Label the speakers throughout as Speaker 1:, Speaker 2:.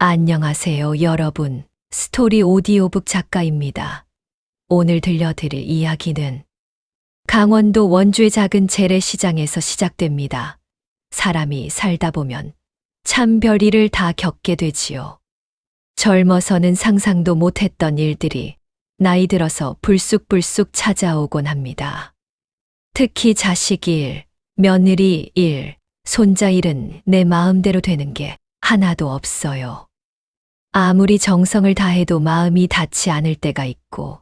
Speaker 1: 안녕하세요, 여러분. 스토리 오디오북 작가입니다. 오늘 들려드릴 이야기는 강원도 원주의 작은 재래시장에서 시작됩니다. 사람이 살다 보면 참 별일을 다 겪게 되지요. 젊어서는 상상도 못했던 일들이 나이 들어서 불쑥불쑥 찾아오곤 합니다. 특히 자식 일, 며느리 일, 손자 일은 내 마음대로 되는 게 하나도 없어요. 아무리 정성을 다해도 마음이 닿지 않을 때가 있고,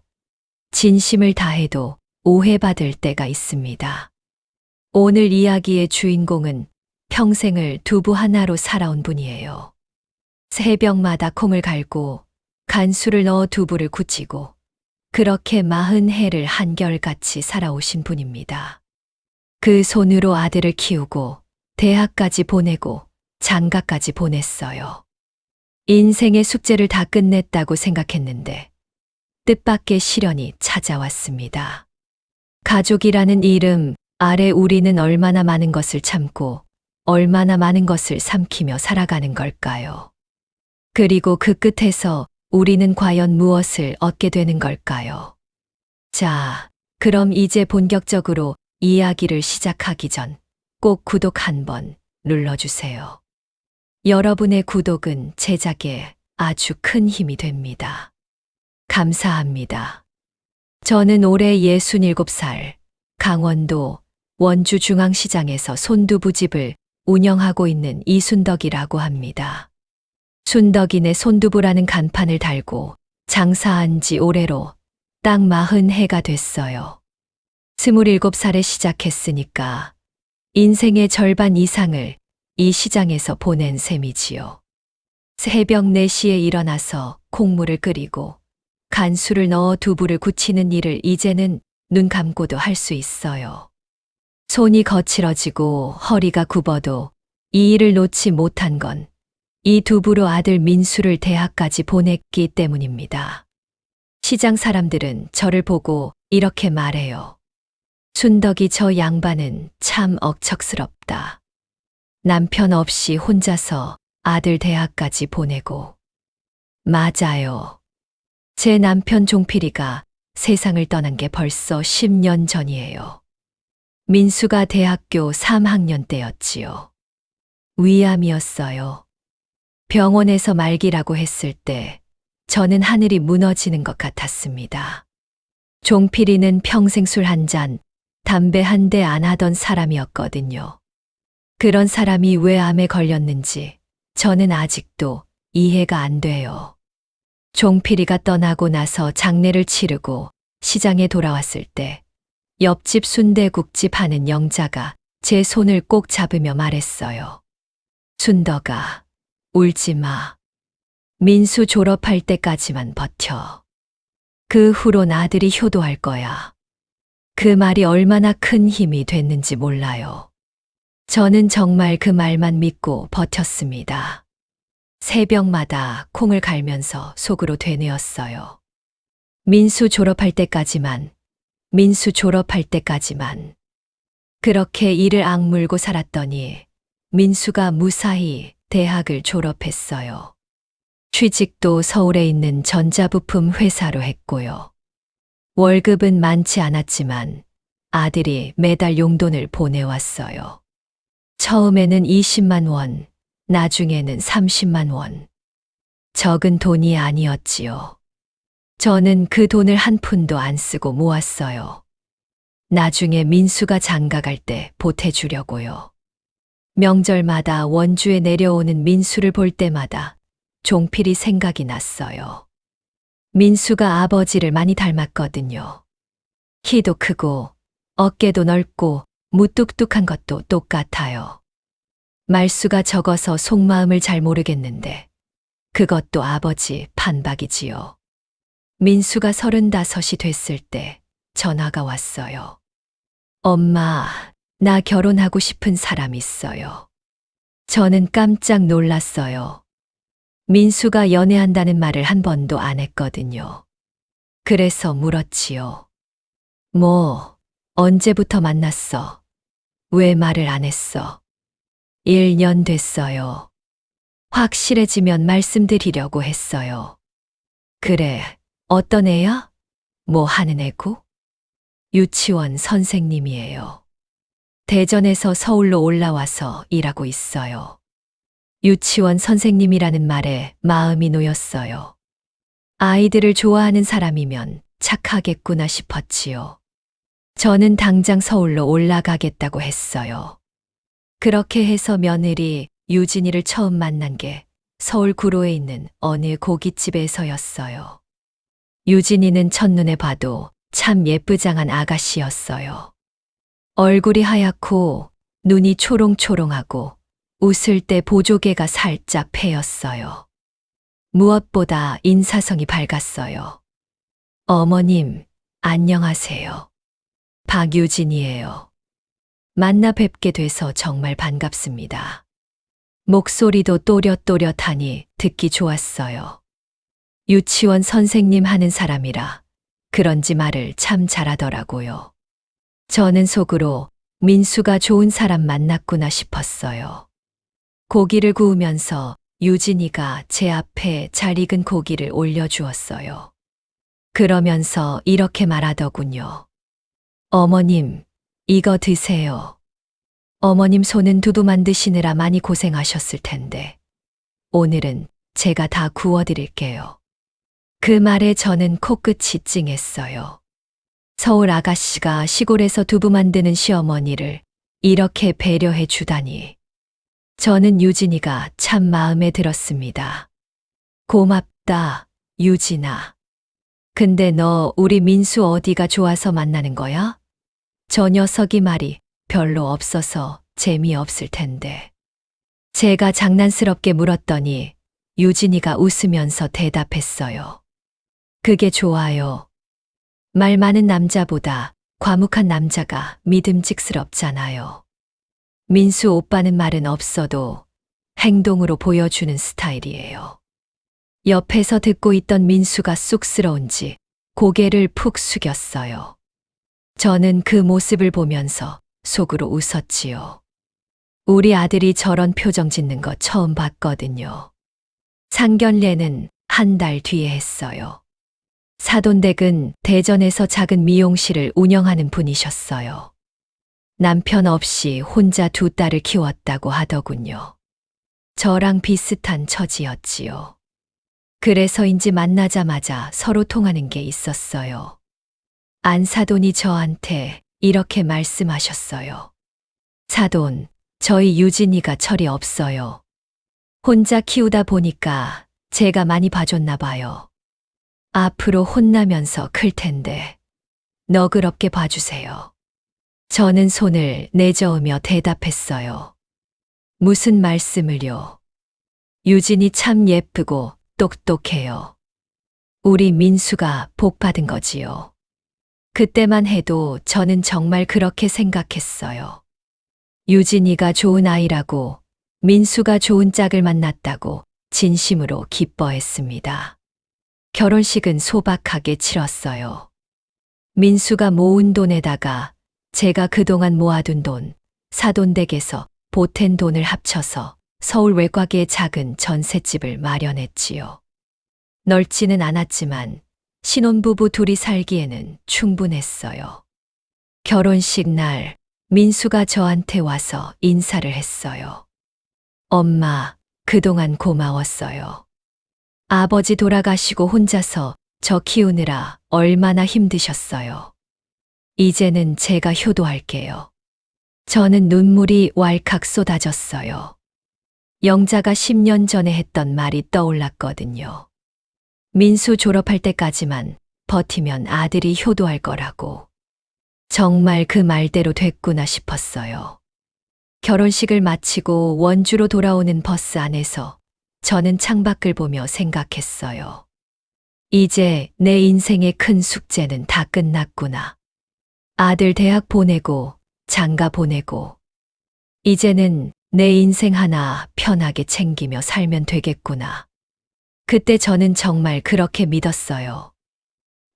Speaker 1: 진심을 다해도 오해받을 때가 있습니다. 오늘 이야기의 주인공은 평생을 두부 하나로 살아온 분이에요. 새벽마다 콩을 갈고 간수를 넣어 두부를 굳히고 그렇게 40해를 한결같이 살아오신 분입니다. 그 손으로 아들을 키우고 대학까지 보내고 장가까지 보냈어요. 인생의 숙제를 다 끝냈다고 생각했는데 뜻밖의 시련이 찾아왔습니다. 가족이라는 이름 아래 우리는 얼마나 많은 것을 참고 얼마나 많은 것을 삼키며 살아가는 걸까요? 그리고 그 끝에서 우리는 과연 무엇을 얻게 되는 걸까요? 자, 그럼 이제 본격적으로 이야기를 시작하기 전 꼭 구독 한번 눌러주세요. 여러분의 구독은 제작에 아주 큰 힘이 됩니다. 감사합니다. 저는 올해 67살, 강원도 원주 중앙시장에서 손두부집을 운영하고 있는 이순덕이라고 합니다. 순덕이네 손두부라는 간판을 달고 장사한 지 올해로 딱 40해가 됐어요. 27살에 시작했으니까 인생의 절반 이상을 이 시장에서 보낸 셈이지요. 새벽 4시에 일어나서 콩물을 끓이고 간수를 넣어 두부를 굳히는 일을 이제는 눈 감고도 할 수 있어요. 손이 거칠어지고 허리가 굽어도 이 일을 놓지 못한 건 이 두부로 아들 민수를 대학까지 보냈기 때문입니다. 시장 사람들은 저를 보고 이렇게 말해요. 순덕이 저 양반은 참 억척스럽다. 남편 없이 혼자서 아들 대학까지 보내고. 맞아요. 제 남편 종필이가 세상을 떠난 게 벌써 10년 전이에요. 민수가 대학교 3학년 때였지요. 위암이었어요. 병원에서 말기라고 했을 때 저는 하늘이 무너지는 것 같았습니다. 종필이는 평생 술 한 잔, 담배 한 대 안 하던 사람이었거든요. 그런 사람이 왜 암에 걸렸는지 저는 아직도 이해가 안 돼요. 종필이가 떠나고 나서 장례를 치르고 시장에 돌아왔을 때 옆집 순대국집 하는 영자가 제 손을 꼭 잡으며 말했어요. 순덕아, 울지 마. 민수 졸업할 때까지만 버텨. 그 후론 아들이 효도할 거야. 그 말이 얼마나 큰 힘이 됐는지 몰라요. 저는 정말 그 말만 믿고 버텼습니다. 새벽마다 콩을 갈면서 속으로 되뇌었어요. 민수 졸업할 때까지만, 민수 졸업할 때까지만. 그렇게 이를 악물고 살았더니 민수가 무사히 대학을 졸업했어요. 취직도 서울에 있는 전자부품 회사로 했고요. 월급은 많지 않았지만 아들이 매달 용돈을 보내왔어요. 처음에는 20만 원, 나중에는 30만 원. 적은 돈이 아니었지요. 저는 그 돈을 한 푼도 안 쓰고 모았어요. 나중에 민수가 장가갈 때 보태주려고요. 명절마다 원주에 내려오는 민수를 볼 때마다 종필이 생각이 났어요. 민수가 아버지를 많이 닮았거든요. 키도 크고 어깨도 넓고 무뚝뚝한 것도 똑같아요. 말수가 적어서 속마음을 잘 모르겠는데 그것도 아버지 판박이지요. 민수가 35이 됐을 때 전화가 왔어요. 엄마, 나 결혼하고 싶은 사람 있어요. 저는 깜짝 놀랐어요. 민수가 연애한다는 말을 한 번도 안 했거든요. 그래서 물었지요. 뭐, 언제부터 만났어? 왜 말을 안 했어? 1년 됐어요. 확실해지면 말씀드리려고 했어요. 그래, 어떤 애야? 뭐 하는 애고? 유치원 선생님이에요. 대전에서 서울로 올라와서 일하고 있어요. 유치원 선생님이라는 말에 마음이 놓였어요. 아이들을 좋아하는 사람이면 착하겠구나 싶었지요. 저는 당장 서울로 올라가겠다고 했어요. 그렇게 해서 며느리 유진이를 처음 만난 게 서울 구로에 있는 어느 고깃집에서였어요. 유진이는 첫눈에 봐도 참 예쁘장한 아가씨였어요. 얼굴이 하얗고 눈이 초롱초롱하고 웃을 때 보조개가 살짝 패였어요. 무엇보다 인사성이 밝았어요. 어머님, 안녕하세요. 박유진이에요. 만나 뵙게 돼서 정말 반갑습니다. 목소리도 또렷또렷하니 듣기 좋았어요. 유치원 선생님 하는 사람이라 그런지 말을 참 잘하더라고요. 저는 속으로 민수가 좋은 사람 만났구나 싶었어요. 고기를 구우면서 유진이가 제 앞에 잘 익은 고기를 올려주었어요. 그러면서 이렇게 말하더군요. 어머님, 이거 드세요. 어머님 손은 두부 만드시느라 많이 고생하셨을 텐데 오늘은 제가 다 구워드릴게요. 그 말에 저는 코끝이 찡했어요. 서울 아가씨가 시골에서 두부 만드는 시어머니를 이렇게 배려해 주다니. 저는 유진이가 참 마음에 들었습니다. 고맙다, 유진아. 근데 너 우리 민수 어디가 좋아서 만나는 거야? 저 녀석이 말이 별로 없어서 재미없을 텐데. 제가 장난스럽게 물었더니 유진이가 웃으면서 대답했어요. 그게 좋아요. 말 많은 남자보다 과묵한 남자가 믿음직스럽잖아요. 민수 오빠는 말은 없어도 행동으로 보여주는 스타일이에요. 옆에서 듣고 있던 민수가 쑥스러운지 고개를 푹 숙였어요. 저는 그 모습을 보면서 속으로 웃었지요. 우리 아들이 저런 표정 짓는 거 처음 봤거든요. 상견례는 한 달 뒤에 했어요. 사돈댁은 대전에서 작은 미용실을 운영하는 분이셨어요. 남편 없이 혼자 두 딸을 키웠다고 하더군요. 저랑 비슷한 처지였지요. 그래서인지 만나자마자 서로 통하는 게 있었어요. 안 사돈이 저한테 이렇게 말씀하셨어요. 사돈, 저희 유진이가 철이 없어요. 혼자 키우다 보니까 제가 많이 봐줬나 봐요. 앞으로 혼나면서 클 텐데 너그럽게 봐주세요. 저는 손을 내저으며 대답했어요. 무슨 말씀을요? 유진이 참 예쁘고 똑똑해요. 우리 민수가 복 받은 거지요. 그때만 해도 저는 정말 그렇게 생각했어요. 유진이가 좋은 아이라고 민수가 좋은 짝을 만났다고 진심으로 기뻐했습니다. 결혼식은 소박하게 치렀어요. 민수가 모은 돈에다가 제가 그동안 모아둔 돈, 사돈댁에서 보탠 돈을 합쳐서 서울 외곽에 작은 전셋집을 마련했지요. 넓지는 않았지만 신혼부부 둘이 살기에는 충분했어요. 결혼식 날 민수가 저한테 와서 인사를 했어요. 엄마, 그동안 고마웠어요. 아버지 돌아가시고 혼자서 저 키우느라 얼마나 힘드셨어요. 이제는 제가 효도할게요. 저는 눈물이 왈칵 쏟아졌어요. 영자가 10년 전에 했던 말이 떠올랐거든요. 민수 졸업할 때까지만 버티면 아들이 효도할 거라고. 정말 그 말대로 됐구나 싶었어요. 결혼식을 마치고 원주로 돌아오는 버스 안에서 저는 창밖을 보며 생각했어요. 이제 내 인생의 큰 숙제는 다 끝났구나. 아들 대학 보내고 장가 보내고 이제는 내 인생 하나 편하게 챙기며 살면 되겠구나. 그때 저는 정말 그렇게 믿었어요.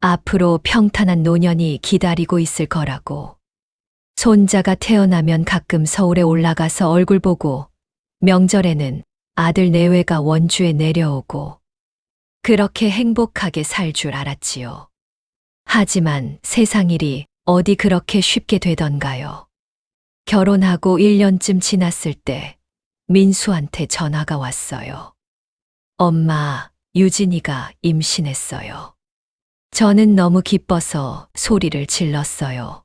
Speaker 1: 앞으로 평탄한 노년이 기다리고 있을 거라고. 손자가 태어나면 가끔 서울에 올라가서 얼굴 보고 명절에는 아들 내외가 원주에 내려오고 그렇게 행복하게 살 줄 알았지요. 하지만 세상 일이 어디 그렇게 쉽게 되던가요. 결혼하고 1년쯤 지났을 때 민수한테 전화가 왔어요. 엄마, 유진이가 임신했어요. 저는 너무 기뻐서 소리를 질렀어요.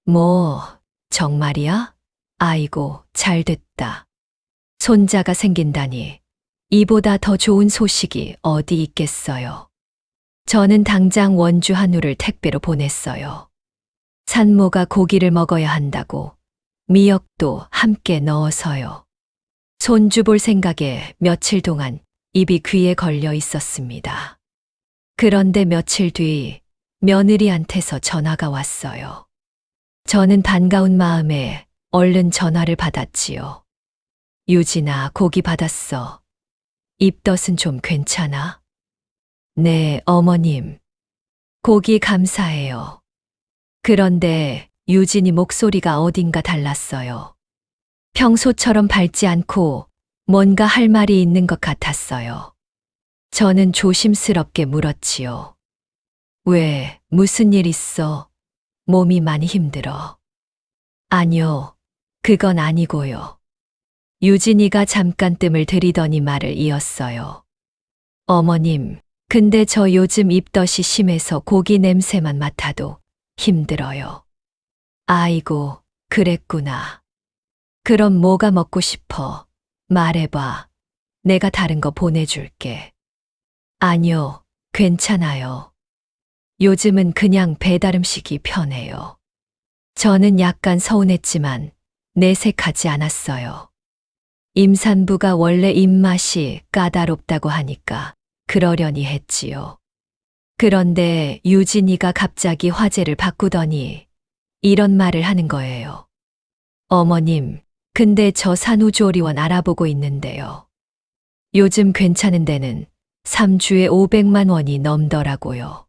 Speaker 1: 뭐, 정말이야? 아이고, 잘 됐다. 손자가 생긴다니, 이보다 더 좋은 소식이 어디 있겠어요. 저는 당장 원주 한우를 택배로 보냈어요. 산모가 고기를 먹어야 한다고 미역도 함께 넣어서요. 손주 볼 생각에 며칠 동안 입이 귀에 걸려 있었습니다. 그런데 며칠 뒤 며느리한테서 전화가 왔어요. 저는 반가운 마음에 얼른 전화를 받았지요. 유진아, 고기 받았어. 입덧은 좀 괜찮아? 네, 어머님. 고기 감사해요. 그런데 유진이 목소리가 어딘가 달랐어요. 평소처럼 밝지 않고 뭔가 할 말이 있는 것 같았어요. 저는 조심스럽게 물었지요. 왜, 무슨 일 있어? 몸이 많이 힘들어. 아니요, 그건 아니고요. 유진이가 잠깐 뜸을 들이더니 말을 이었어요. 어머님, 근데 저 요즘 입덧이 심해서 고기 냄새만 맡아도 힘들어요. 아이고, 그랬구나. 그럼 뭐가 먹고 싶어? 말해봐. 내가 다른 거 보내줄게. 아니요, 괜찮아요. 요즘은 그냥 배달 음식이 편해요. 저는 약간 서운했지만 내색하지 않았어요. 임산부가 원래 입맛이 까다롭다고 하니까 그러려니 했지요. 그런데 유진이가 갑자기 화제를 바꾸더니 이런 말을 하는 거예요. 어머님, 근데 저 산후조리원 알아보고 있는데요. 요즘 괜찮은 데는 3주에 500만 원이 넘더라고요.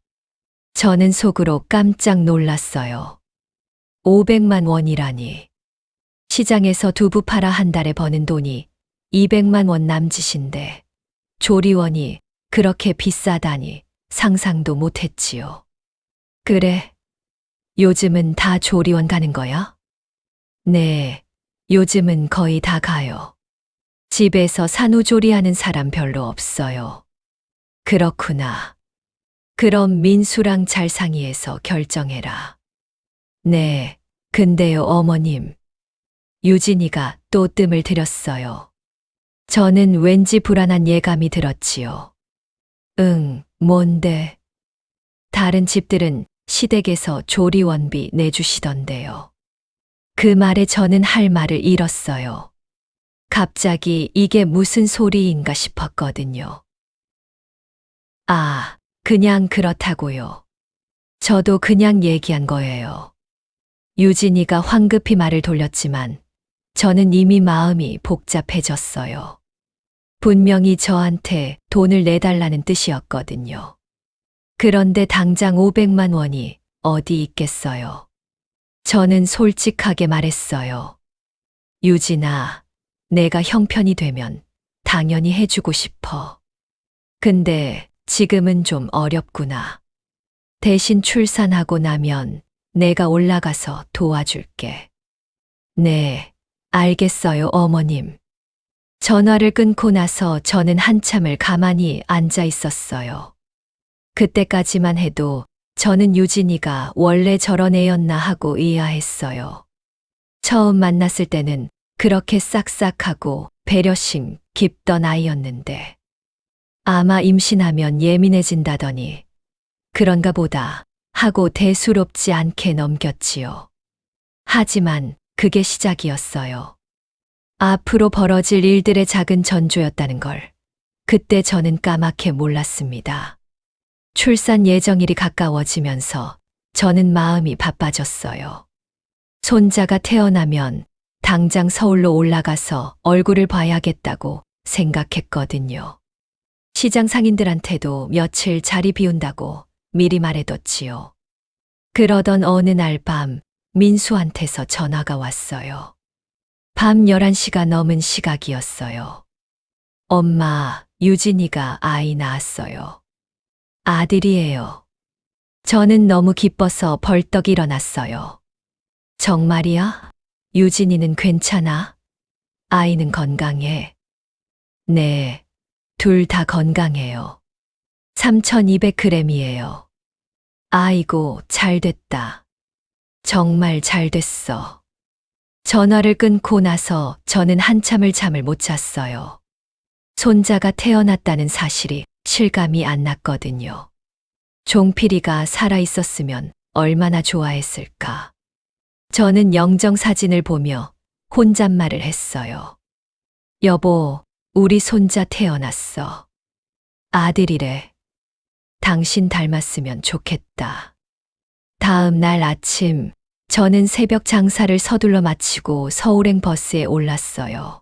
Speaker 1: 저는 속으로 깜짝 놀랐어요. 500만 원이라니. 시장에서 두부 팔아 한 달에 버는 돈이 200만 원 남짓인데 조리원이 그렇게 비싸다니 상상도 못했지요. 그래, 요즘은 다 조리원 가는 거야? 네, 요즘은 거의 다 가요. 집에서 산후조리하는 사람 별로 없어요. 그렇구나. 그럼 민수랑 잘 상의해서 결정해라. 네, 근데요, 어머님. 유진이가 또 뜸을 들였어요. 저는 왠지 불안한 예감이 들었지요. 응, 뭔데? 다른 집들은 시댁에서 조리원비 내주시던데요. 그 말에 저는 할 말을 잃었어요. 갑자기 이게 무슨 소리인가 싶었거든요. 아, 그냥 그렇다고요. 저도 그냥 얘기한 거예요. 유진이가 황급히 말을 돌렸지만 저는 이미 마음이 복잡해졌어요. 분명히 저한테 돈을 내달라는 뜻이었거든요. 그런데 당장 500만 원이 어디 있겠어요. 저는 솔직하게 말했어요. 유진아, 내가 형편이 되면 당연히 해주고 싶어. 근데 지금은 좀 어렵구나. 대신 출산하고 나면 내가 올라가서 도와줄게. 네, 알겠어요, 어머님. 전화를 끊고 나서 저는 한참을 가만히 앉아 있었어요. 그때까지만 해도 저는 유진이가 원래 저런 애였나 하고 의아했어요. 처음 만났을 때는 그렇게 싹싹하고 배려심 깊던 아이였는데 아마 임신하면 예민해진다더니 그런가 보다 하고 대수롭지 않게 넘겼지요. 하지만 그게 시작이었어요. 앞으로 벌어질 일들의 작은 전조였다는 걸 그때 저는 까맣게 몰랐습니다. 출산 예정일이 가까워지면서 저는 마음이 바빠졌어요. 손자가 태어나면 당장 서울로 올라가서 얼굴을 봐야겠다고 생각했거든요. 시장 상인들한테도 며칠 자리 비운다고 미리 말해뒀지요. 그러던 어느 날 밤 민수한테서 전화가 왔어요. 밤 11시가 넘은 시각이었어요. 엄마, 유진이가 아이 낳았어요. 아들이에요. 저는 너무 기뻐서 벌떡 일어났어요. 정말이야? 유진이는 괜찮아? 아이는 건강해? 네, 둘 다 건강해요. 3200g이에요. 아이고, 잘 됐다. 정말 잘 됐어. 전화를 끊고 나서 저는 한참을 잠을 못 잤어요. 손자가 태어났다는 사실이 실감이 안 났거든요. 종필이가 살아있었으면 얼마나 좋아했을까. 저는 영정 사진을 보며 혼잣말을 했어요. 여보, 우리 손자 태어났어. 아들이래. 당신 닮았으면 좋겠다. 다음 날 아침, 저는 새벽 장사를 서둘러 마치고 서울행 버스에 올랐어요.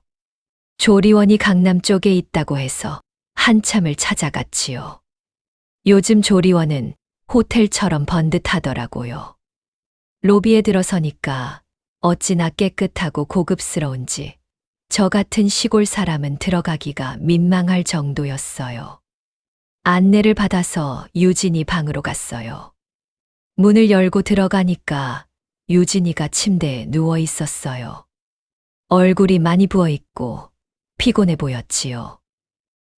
Speaker 1: 조리원이 강남 쪽에 있다고 해서 한참을 찾아갔지요. 요즘 조리원은 호텔처럼 번듯하더라고요. 로비에 들어서니까 어찌나 깨끗하고 고급스러운지 저 같은 시골 사람은 들어가기가 민망할 정도였어요. 안내를 받아서 유진이 방으로 갔어요. 문을 열고 들어가니까 유진이가 침대에 누워 있었어요. 얼굴이 많이 부어 있고 피곤해 보였지요.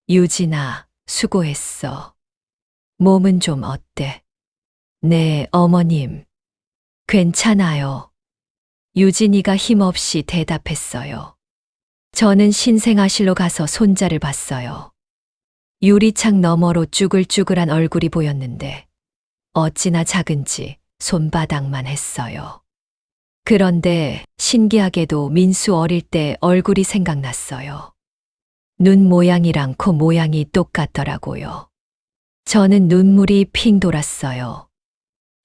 Speaker 1: 유진아, 수고했어. 몸은 좀 어때? 네, 어머님. 괜찮아요. 유진이가 힘없이 대답했어요. 저는 신생아실로 가서 손자를 봤어요. 유리창 너머로 쭈글쭈글한 얼굴이 보였는데 어찌나 작은지 손바닥만 했어요. 그런데 신기하게도 민수 어릴 때 얼굴이 생각났어요. 눈 모양이랑 코 모양이 똑같더라고요. 저는 눈물이 핑 돌았어요.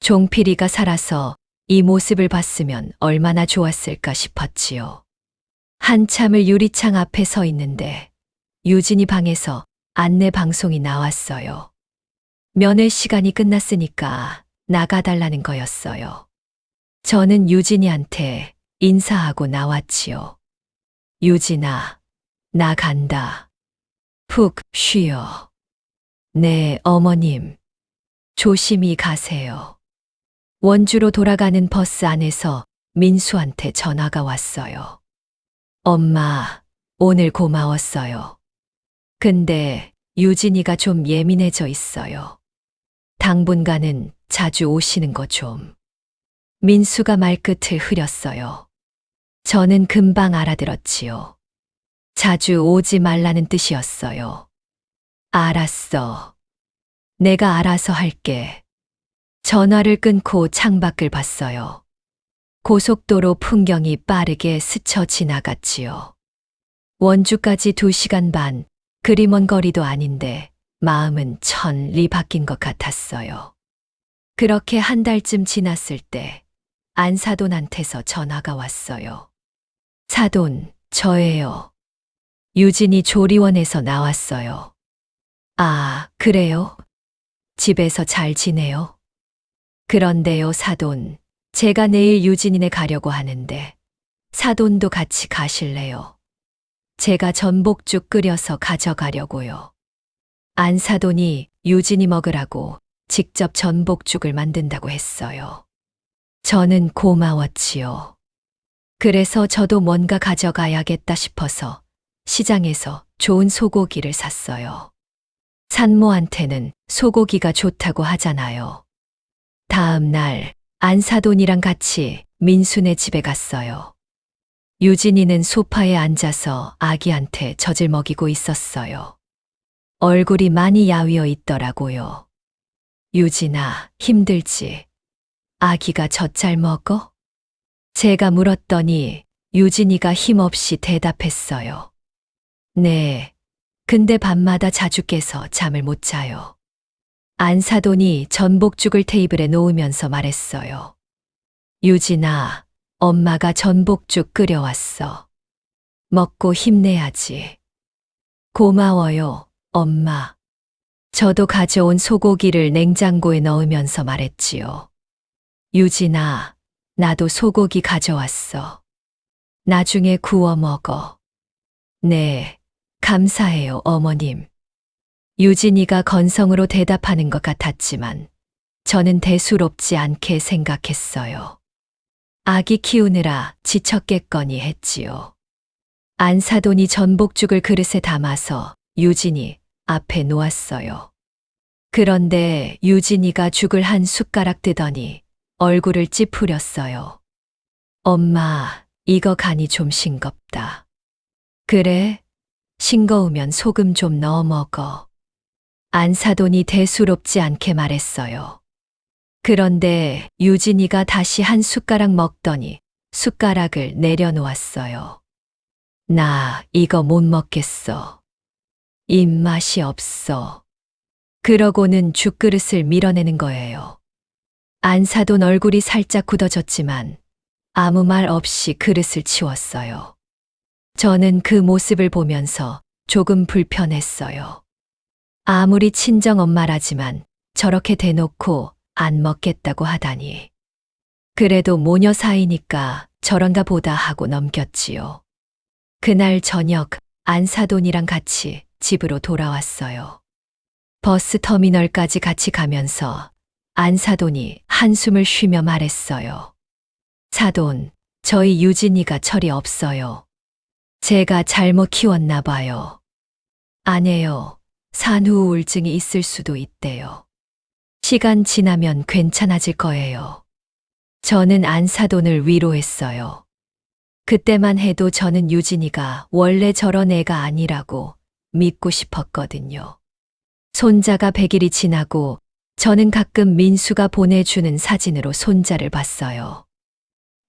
Speaker 1: 종필이가 살아서 이 모습을 봤으면 얼마나 좋았을까 싶었지요. 한참을 유리창 앞에 서 있는데 유진이 방에서 안내 방송이 나왔어요. 면회 시간이 끝났으니까 나가달라는 거였어요. 저는 유진이한테 인사하고 나왔지요. 유진아, 나 간다. 푹 쉬어. 네, 어머님. 조심히 가세요. 원주로 돌아가는 버스 안에서 민수한테 전화가 왔어요. 엄마, 오늘 고마웠어요. 근데 유진이가 좀 예민해져 있어요. 당분간은 자주 오시는 거 좀. 민수가 말끝을 흐렸어요. 저는 금방 알아들었지요. 자주 오지 말라는 뜻이었어요. 알았어. 내가 알아서 할게. 전화를 끊고 창밖을 봤어요. 고속도로 풍경이 빠르게 스쳐 지나갔지요. 원주까지 2시간 반, 그리 먼 거리도 아닌데 마음은 천리 바뀐 것 같았어요. 그렇게 한 달쯤 지났을 때 안사돈한테서 전화가 왔어요. 사돈, 저예요. 유진이 조리원에서 나왔어요. 아, 그래요? 집에서 잘 지내요? 그런데요, 사돈. 제가 내일 유진이네 가려고 하는데 사돈도 같이 가실래요? 제가 전복죽 끓여서 가져가려고요. 안사돈이 유진이 먹으라고 직접 전복죽을 만든다고 했어요. 저는 고마웠지요. 그래서 저도 뭔가 가져가야겠다 싶어서 시장에서 좋은 소고기를 샀어요. 산모한테는 소고기가 좋다고 하잖아요. 다음 날 안사돈이랑 같이 민수네 집에 갔어요. 유진이는 소파에 앉아서 아기한테 젖을 먹이고 있었어요. 얼굴이 많이 야위어 있더라고요. 유진아, 힘들지? 아기가 젖 잘 먹어? 제가 물었더니 유진이가 힘없이 대답했어요. 네, 근데 밤마다 자주 깨서 잠을 못 자요. 안사돈이 전복죽을 테이블에 놓으면서 말했어요. 유진아, 엄마가 전복죽 끓여왔어. 먹고 힘내야지. 고마워요, 엄마. 저도 가져온 소고기를 냉장고에 넣으면서 말했지요. 유진아, 나도 소고기 가져왔어. 나중에 구워 먹어. 네, 감사해요, 어머님. 유진이가 건성으로 대답하는 것 같았지만 저는 대수롭지 않게 생각했어요. 아기 키우느라 지쳤겠거니 했지요. 안사돈이 전복죽을 그릇에 담아서 유진이 앞에 놓았어요. 그런데 유진이가 죽을 한 숟가락 뜨더니 얼굴을 찌푸렸어요. 엄마, 이거 간이 좀 싱겁다. 그래? 싱거우면 소금 좀 넣어 먹어. 안사돈이 대수롭지 않게 말했어요. 그런데 유진이가 다시 한 숟가락 먹더니 숟가락을 내려놓았어요. 나 이거 못 먹겠어. 입맛이 없어. 그러고는 죽그릇을 밀어내는 거예요. 안사돈 얼굴이 살짝 굳어졌지만 아무 말 없이 그릇을 치웠어요. 저는 그 모습을 보면서 조금 불편했어요. 아무리 친정 엄마라지만 저렇게 대놓고 안 먹겠다고 하다니. 그래도 모녀 사이니까 저런가 보다 하고 넘겼지요. 그날 저녁 안사돈이랑 같이 집으로 돌아왔어요. 버스 터미널까지 같이 가면서 안사돈이 한숨을 쉬며 말했어요. 사돈, 저희 유진이가 철이 없어요. 제가 잘못 키웠나 봐요. 아니에요. 산후 우울증이 있을 수도 있대요. 시간 지나면 괜찮아질 거예요. 저는 안사돈을 위로했어요. 그때만 해도 저는 유진이가 원래 저런 애가 아니라고 믿고 싶었거든요. 손자가 100일이 지나고 저는 가끔 민수가 보내주는 사진으로 손자를 봤어요.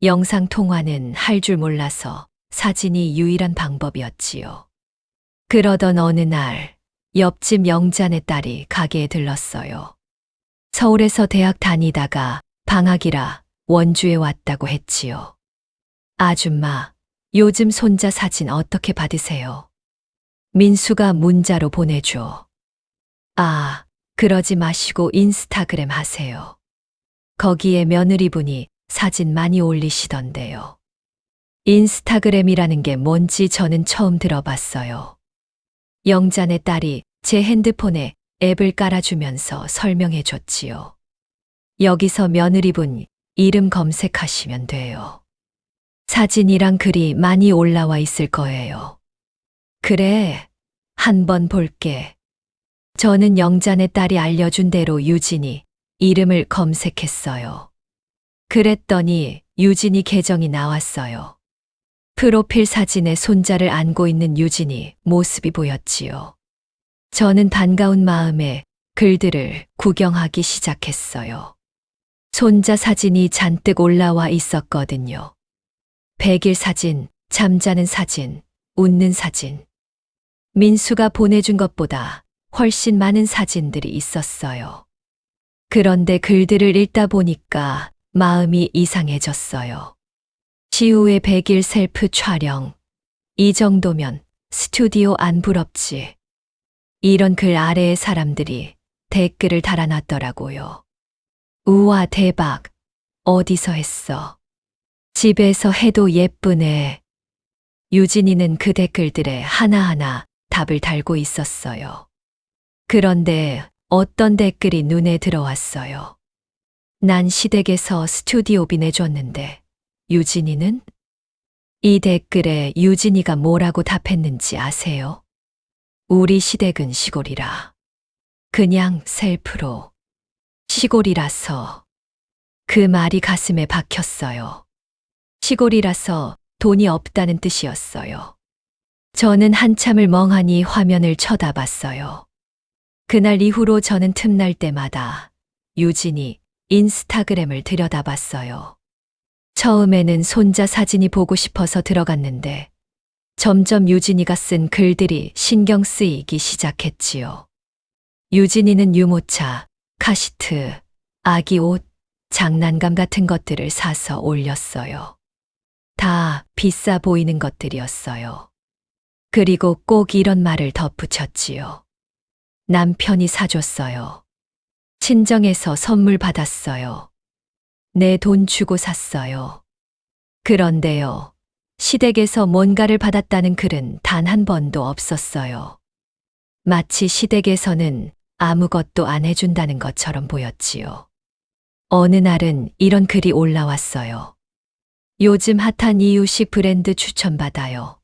Speaker 1: 영상통화는 할 줄 몰라서 사진이 유일한 방법이었지요. 그러던 어느 날 옆집 영자네 딸이 가게에 들렀어요. 서울에서 대학 다니다가 방학이라 원주에 왔다고 했지요. 아줌마, 요즘 손자 사진 어떻게 받으세요? 민수가 문자로 보내줘. 아, 그러지 마시고 인스타그램 하세요. 거기에 며느리분이 사진 많이 올리시던데요. 인스타그램이라는 게 뭔지 저는 처음 들어봤어요. 영자네 딸이 제 핸드폰에 앱을 깔아주면서 설명해 줬지요. 여기서 며느리분 이름 검색하시면 돼요. 사진이랑 글이 많이 올라와 있을 거예요. 그래, 한번 볼게. 저는 영자네 딸이 알려준 대로 유진이 이름을 검색했어요. 그랬더니 유진이 계정이 나왔어요. 프로필 사진에 손자를 안고 있는 유진이 모습이 보였지요. 저는 반가운 마음에 글들을 구경하기 시작했어요. 손자 사진이 잔뜩 올라와 있었거든요. 100일 사진, 잠자는 사진, 웃는 사진. 민수가 보내준 것보다 훨씬 많은 사진들이 있었어요. 그런데 글들을 읽다 보니까 마음이 이상해졌어요. 시우의 100일 셀프 촬영. 이 정도면 스튜디오 안 부럽지. 이런 글 아래에 사람들이 댓글을 달아놨더라고요. 우와, 대박. 어디서 했어? 집에서 해도 예쁘네. 유진이는 그 댓글들에 하나하나 답을 달고 있었어요. 그런데 어떤 댓글이 눈에 들어왔어요. 난 시댁에서 스튜디오비 내줬는데 유진이는? 이 댓글에 유진이가 뭐라고 답했는지 아세요? 우리 시댁은 시골이라. 그냥 셀프로. 시골이라서. 그 말이 가슴에 박혔어요. 시골이라서 돈이 없다는 뜻이었어요. 저는 한참을 멍하니 화면을 쳐다봤어요. 그날 이후로 저는 틈날 때마다 유진이 인스타그램을 들여다봤어요. 처음에는 손자 사진이 보고 싶어서 들어갔는데 점점 유진이가 쓴 글들이 신경 쓰이기 시작했지요. 유진이는 유모차, 카시트, 아기 옷, 장난감 같은 것들을 사서 올렸어요. 다 비싸 보이는 것들이었어요. 그리고 꼭 이런 말을 덧붙였지요. 남편이 사줬어요. 친정에서 선물 받았어요. 내 돈 주고 샀어요. 그런데요, 시댁에서 뭔가를 받았다는 글은 단 한 번도 없었어요. 마치 시댁에서는 아무것도 안 해준다는 것처럼 보였지요. 어느 날은 이런 글이 올라왔어요. 요즘 핫한 이유식 브랜드 추천받아요.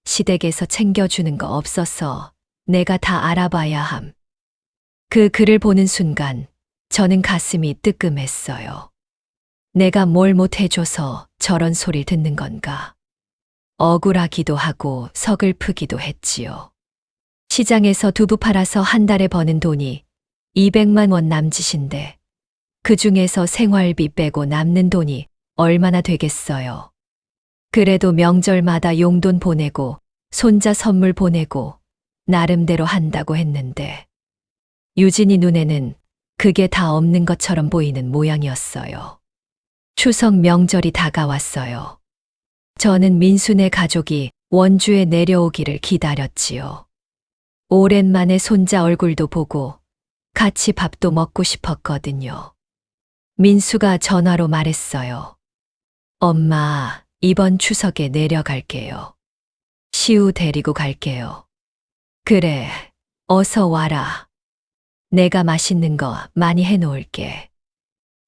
Speaker 1: 시댁에서 챙겨주는 거 없어서 내가 다 알아봐야 함. 그 글을 보는 순간 저는 가슴이 뜨끔했어요. 내가 뭘 못해줘서 저런 소리를 듣는 건가. 억울하기도 하고 서글프기도 했지요. 시장에서 두부 팔아서 한 달에 버는 돈이 200만 원 남짓인데 그 중에서 생활비 빼고 남는 돈이 얼마나 되겠어요. 그래도 명절마다 용돈 보내고 손자 선물 보내고 나름대로 한다고 했는데 유진이 눈에는 그게 다 없는 것처럼 보이는 모양이었어요. 추석 명절이 다가왔어요. 저는 민수네 가족이 원주에 내려오기를 기다렸지요. 오랜만에 손자 얼굴도 보고 같이 밥도 먹고 싶었거든요. 민수가 전화로 말했어요. 엄마, 이번 추석에 내려갈게요. 시우 데리고 갈게요. 그래, 어서 와라. 내가 맛있는 거 많이 해놓을게.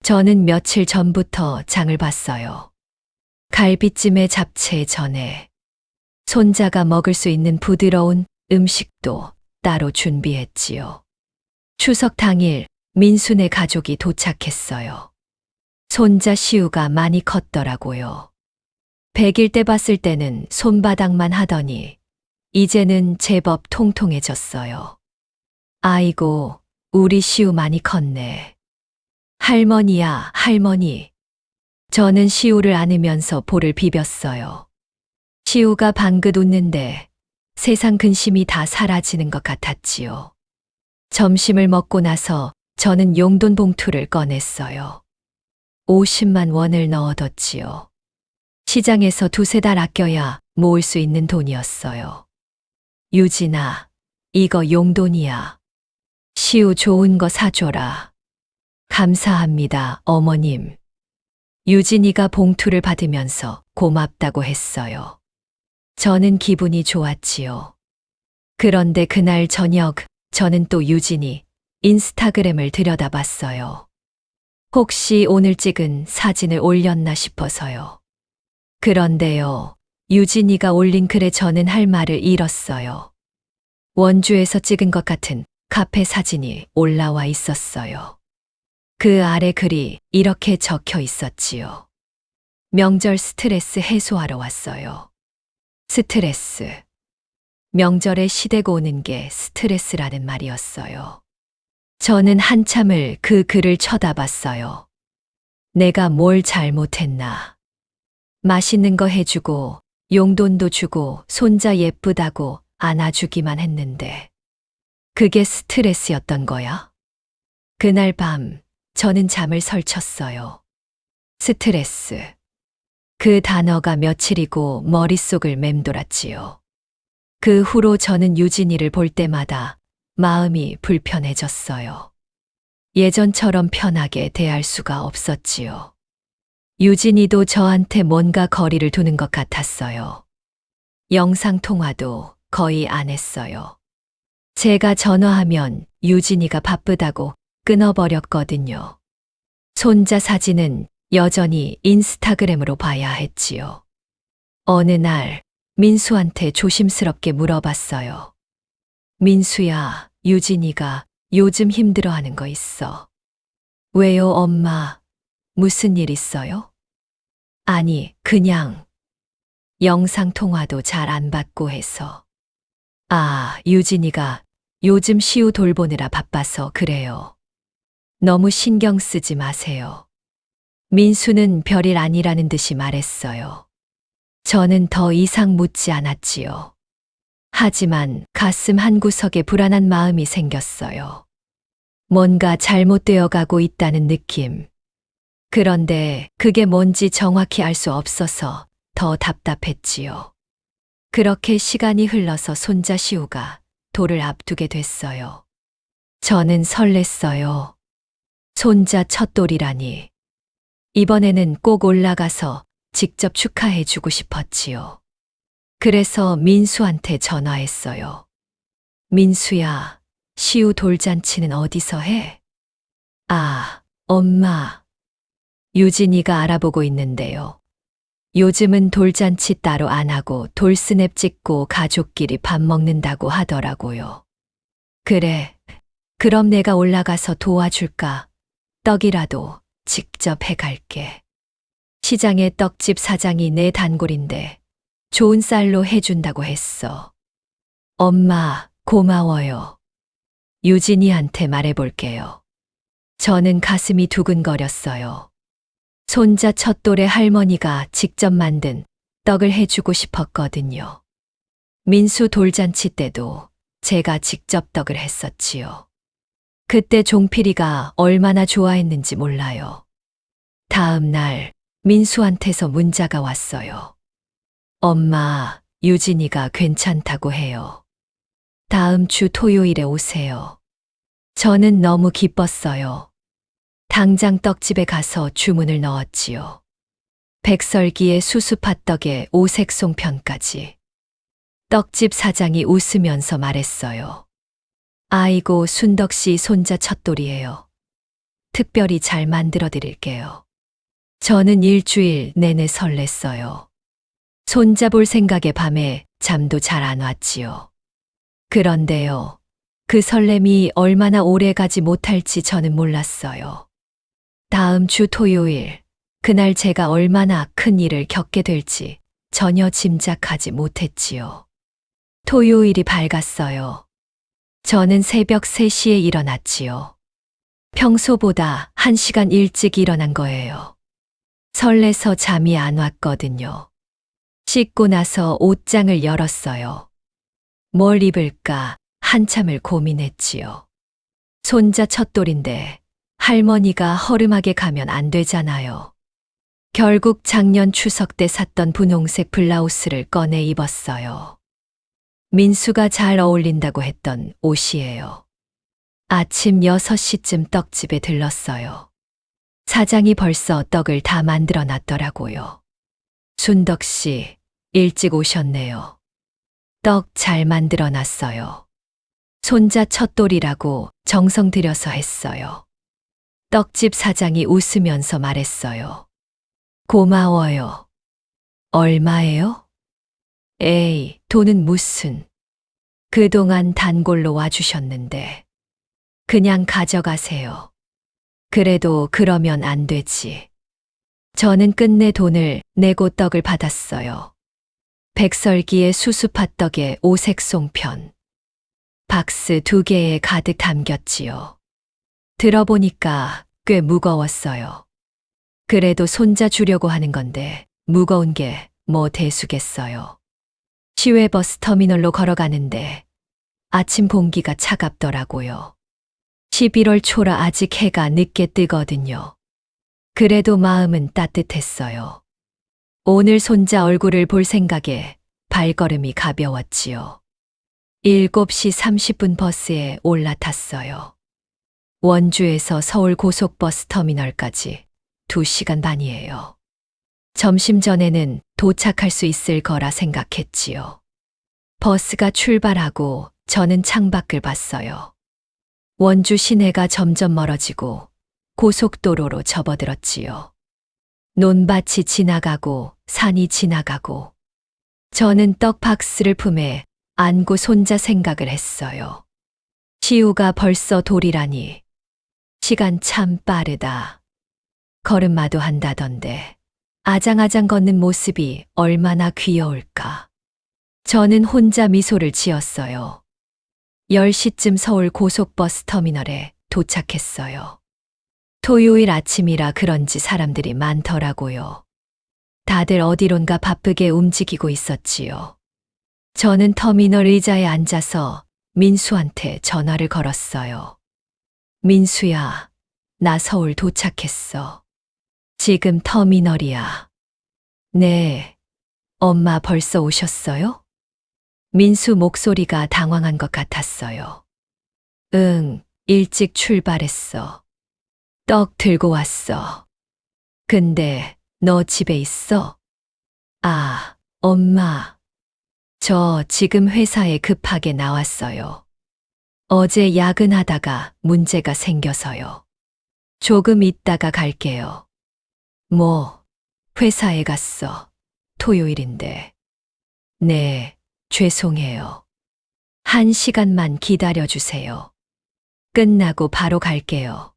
Speaker 1: 저는 며칠 전부터 장을 봤어요. 갈비찜에 잡채 전에 손자가 먹을 수 있는 부드러운 음식도 따로 준비했지요. 추석 당일 민수네 가족이 도착했어요. 손자 시우가 많이 컸더라고요. 100일 때 봤을 때는 손바닥만 하더니 이제는 제법 통통해졌어요. 아이고, 우리 시우 많이 컸네. 할머니야, 할머니. 저는 시우를 안으면서 볼을 비볐어요. 시우가 방긋 웃는데 세상 근심이 다 사라지는 것 같았지요. 점심을 먹고 나서 저는 용돈 봉투를 꺼냈어요. 50만 원을 넣어뒀지요. 시장에서 두세 달 아껴야 모을 수 있는 돈이었어요. 유진아, 이거 용돈이야. 시우 좋은 거 사줘라. 감사합니다, 어머님. 유진이가 봉투를 받으면서 고맙다고 했어요. 저는 기분이 좋았지요. 그런데 그날 저녁 저는 또 유진이 인스타그램을 들여다봤어요. 혹시 오늘 찍은 사진을 올렸나 싶어서요. 그런데요, 유진이가 올린 글에 저는 할 말을 잃었어요. 원주에서 찍은 것 같은 카페 사진이 올라와 있었어요. 그 아래 글이 이렇게 적혀 있었지요. 명절 스트레스 해소하러 왔어요. 스트레스. 명절에 시댁 오는 게 스트레스라는 말이었어요. 저는 한참을 그 글을 쳐다봤어요. 내가 뭘 잘못했나. 맛있는 거 해주고 용돈도 주고 손자 예쁘다고 안아주기만 했는데 그게 스트레스였던 거야? 그날 밤 저는 잠을 설쳤어요. 스트레스. 그 단어가 며칠이고 머릿속을 맴돌았지요. 그 후로 저는 유진이를 볼 때마다 마음이 불편해졌어요. 예전처럼 편하게 대할 수가 없었지요. 유진이도 저한테 뭔가 거리를 두는 것 같았어요. 영상통화도 거의 안 했어요. 제가 전화하면 유진이가 바쁘다고 끊어버렸거든요. 손자 사진은 여전히 인스타그램으로 봐야 했지요. 어느 날 민수한테 조심스럽게 물어봤어요. 민수야, 유진이가 요즘 힘들어하는 거 있어. 왜요, 엄마? 무슨 일 있어요? 아니, 그냥 영상통화도 잘 안 받고 해서. 아, 유진이가 요즘 시우 돌보느라 바빠서 그래요. 너무 신경 쓰지 마세요. 민수는 별일 아니라는 듯이 말했어요. 저는 더 이상 묻지 않았지요. 하지만 가슴 한구석에 불안한 마음이 생겼어요. 뭔가 잘못되어 가고 있다는 느낌. 그런데 그게 뭔지 정확히 알 수 없어서 더 답답했지요. 그렇게 시간이 흘러서 손자 시우가 돌을 앞두게 됐어요. 저는 설렜어요. 손자 첫 돌이라니. 이번에는 꼭 올라가서 직접 축하해주고 싶었지요. 그래서 민수한테 전화했어요. 민수야, 시우 돌잔치는 어디서 해? 아, 엄마. 유진이가 알아보고 있는데요. 요즘은 돌잔치 따로 안 하고 돌스냅 찍고 가족끼리 밥 먹는다고 하더라고요. 그래, 그럼 내가 올라가서 도와줄까? 떡이라도 직접 해갈게. 시장의 떡집 사장이 내 단골인데 좋은 쌀로 해준다고 했어. 엄마, 고마워요. 유진이한테 말해볼게요. 저는 가슴이 두근거렸어요. 손자 첫돌의 할머니가 직접 만든 떡을 해주고 싶었거든요. 민수 돌잔치 때도 제가 직접 떡을 했었지요. 그때 종필이가 얼마나 좋아했는지 몰라요. 다음 날 민수한테서 문자가 왔어요. 엄마, 유진이가 괜찮다고 해요. 다음 주 토요일에 오세요. 저는 너무 기뻤어요. 당장 떡집에 가서 주문을 넣었지요. 백설기에 수수팥떡에 오색송편까지. 떡집 사장이 웃으면서 말했어요. 아이고, 순덕 씨 손자 첫돌이에요. 특별히 잘 만들어 드릴게요. 저는 일주일 내내 설렜어요. 손자 볼 생각에 밤에 잠도 잘 안 왔지요. 그런데요, 그 설렘이 얼마나 오래 가지 못할지 저는 몰랐어요. 다음 주 토요일, 그날 제가 얼마나 큰 일을 겪게 될지 전혀 짐작하지 못했지요. 토요일이 밝았어요. 저는 새벽 3시에 일어났지요. 평소보다 1시간 일찍 일어난 거예요. 설레서 잠이 안 왔거든요. 씻고 나서 옷장을 열었어요. 뭘 입을까 한참을 고민했지요. 손자 첫돌인데 할머니가 허름하게 가면 안 되잖아요. 결국 작년 추석 때 샀던 분홍색 블라우스를 꺼내 입었어요. 민수가 잘 어울린다고 했던 옷이에요. 아침 6시쯤 떡집에 들렀어요. 사장이 벌써 떡을 다 만들어 놨더라고요. 순덕 씨, 일찍 오셨네요. 떡 잘 만들어 놨어요. 손자 첫돌이라고 정성 들여서 했어요. 떡집 사장이 웃으면서 말했어요. 고마워요. 얼마예요? 에이, 돈은 무슨. 그동안 단골로 와주셨는데. 그냥 가져가세요. 그래도 그러면 안 되지. 저는 끝내 돈을 내고 떡을 받았어요. 백설기에 수수팥떡에 오색송편. 박스 2개에 가득 담겼지요. 들어보니까 꽤 무거웠어요. 그래도 손자 주려고 하는 건데 무거운 게 뭐 대수겠어요. 시외버스 터미널로 걸어가는데 아침 공기가 차갑더라고요. 11월 초라 아직 해가 늦게 뜨거든요. 그래도 마음은 따뜻했어요. 오늘 손자 얼굴을 볼 생각에 발걸음이 가벼웠지요. 7시 30분 버스에 올라탔어요. 원주에서 서울 고속버스 터미널까지 2시간 반이에요. 점심 전에는 도착할 수 있을 거라 생각했지요. 버스가 출발하고 저는 창밖을 봤어요. 원주 시내가 점점 멀어지고 고속도로로 접어들었지요. 논밭이 지나가고 산이 지나가고 저는 떡 박스를 품에 안고 손자 생각을 했어요. 시우가 벌써 돌이라니. 시간 참 빠르다. 걸음마도 한다던데 아장아장 걷는 모습이 얼마나 귀여울까. 저는 혼자 미소를 지었어요. 10시쯤 서울 고속버스 터미널에 도착했어요. 토요일 아침이라 그런지 사람들이 많더라고요. 다들 어디론가 바쁘게 움직이고 있었지요. 저는 터미널 의자에 앉아서 민수한테 전화를 걸었어요. 민수야, 나 서울 도착했어. 지금 터미널이야. 네, 엄마 벌써 오셨어요? 민수 목소리가 당황한 것 같았어요. 응, 일찍 출발했어. 떡 들고 왔어. 근데 너 집에 있어? 아, 엄마. 저 지금 회사에 급하게 나왔어요. 어제 야근하다가 문제가 생겨서요. 조금 있다가 갈게요. 뭐, 회사에 갔어. 토요일인데. 네, 죄송해요. 1시간만 기다려주세요. 끝나고 바로 갈게요.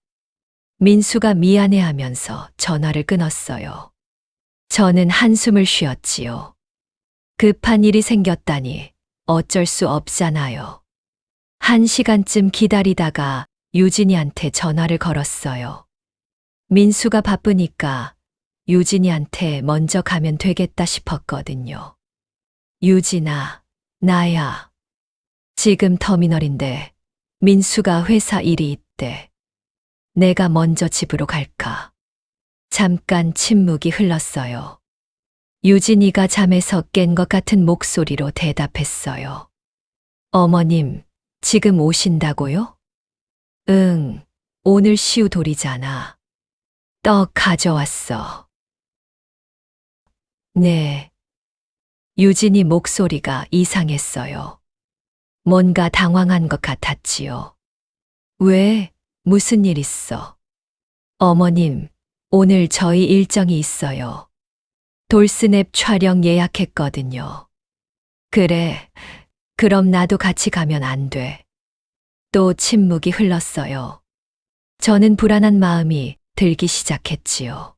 Speaker 1: 민수가 미안해하면서 전화를 끊었어요. 저는 한숨을 쉬었지요. 급한 일이 생겼다니 어쩔 수 없잖아요. 1시간쯤 기다리다가 유진이한테 전화를 걸었어요. 민수가 바쁘니까 유진이한테 먼저 가면 되겠다 싶었거든요. 유진아, 나야. 지금 터미널인데 민수가 회사 일이 있대. 내가 먼저 집으로 갈까? 잠깐 침묵이 흘렀어요. 유진이가 잠에서 깬 것 같은 목소리로 대답했어요. 어머님, 지금 오신다고요? 응, 오늘 시우돌이잖아. 떡 가져왔어. 네. 유진이 목소리가 이상했어요. 뭔가 당황한 것 같았지요. 왜? 무슨 일 있어? 어머님, 오늘 저희 일정이 있어요. 돌스냅 촬영 예약했거든요. 그래, 그럼 나도 같이 가면 안 돼. 또 침묵이 흘렀어요. 저는 불안한 마음이 들기 시작했지요.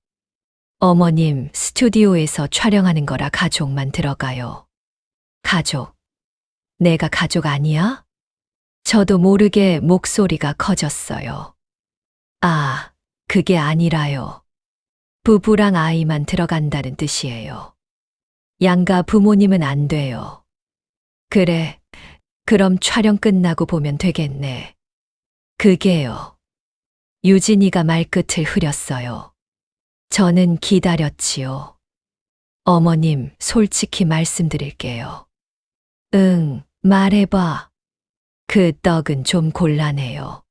Speaker 1: 어머님, 스튜디오에서 촬영하는 거라 가족만 들어가요. 가족? 내가 가족 아니야? 저도 모르게 목소리가 커졌어요. 아, 그게 아니라요. 부부랑 아이만 들어간다는 뜻이에요. 양가 부모님은 안 돼요. 그래, 그럼 촬영 끝나고 보면 되겠네. 그게요. 유진이가 말끝을 흐렸어요. 저는 기다렸지요. 어머님, 솔직히 말씀드릴게요. 응, 말해봐. 그 떡은 좀 곤란해요.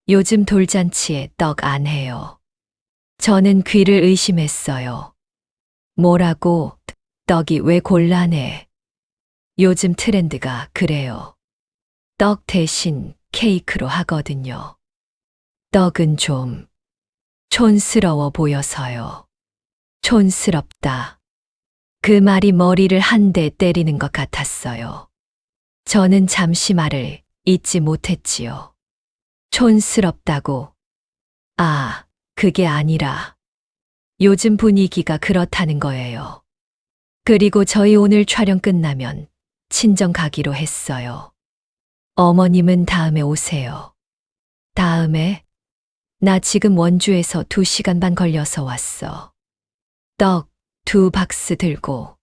Speaker 1: 요즘 돌잔치에 떡 안 해요. 저는 귀를 의심했어요. 뭐라고? 떡이 왜 곤란해? 요즘 트렌드가 그래요. 떡 대신 케이크로 하거든요. 떡은 좀 촌스러워 보여서요. 촌스럽다. 그 말이 머리를 한 대 때리는 것 같았어요. 저는 잠시 말을 잇지 못했지요. 촌스럽다고. 아, 그게 아니라 요즘 분위기가 그렇다는 거예요. 그리고 저희 오늘 촬영 끝나면 친정 가기로 했어요. 어머님은 다음에 오세요. 다음에? 나 지금 원주에서 2시간 반 걸려서 왔어. 떡 2박스 들고.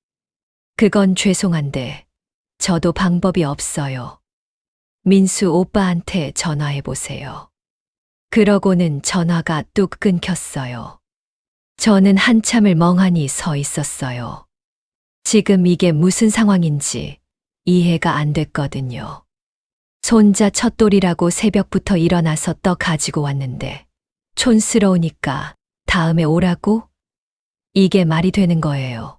Speaker 1: 그건 죄송한데 저도 방법이 없어요. 민수 오빠한테 전화해 보세요. 그러고는 전화가 뚝 끊겼어요. 저는 한참을 멍하니 서 있었어요. 지금 이게 무슨 상황인지 이해가 안 됐거든요. 손자 첫돌이라고 새벽부터 일어나서 떡 가지고 왔는데 촌스러우니까 다음에 오라고? 이게 말이 되는 거예요.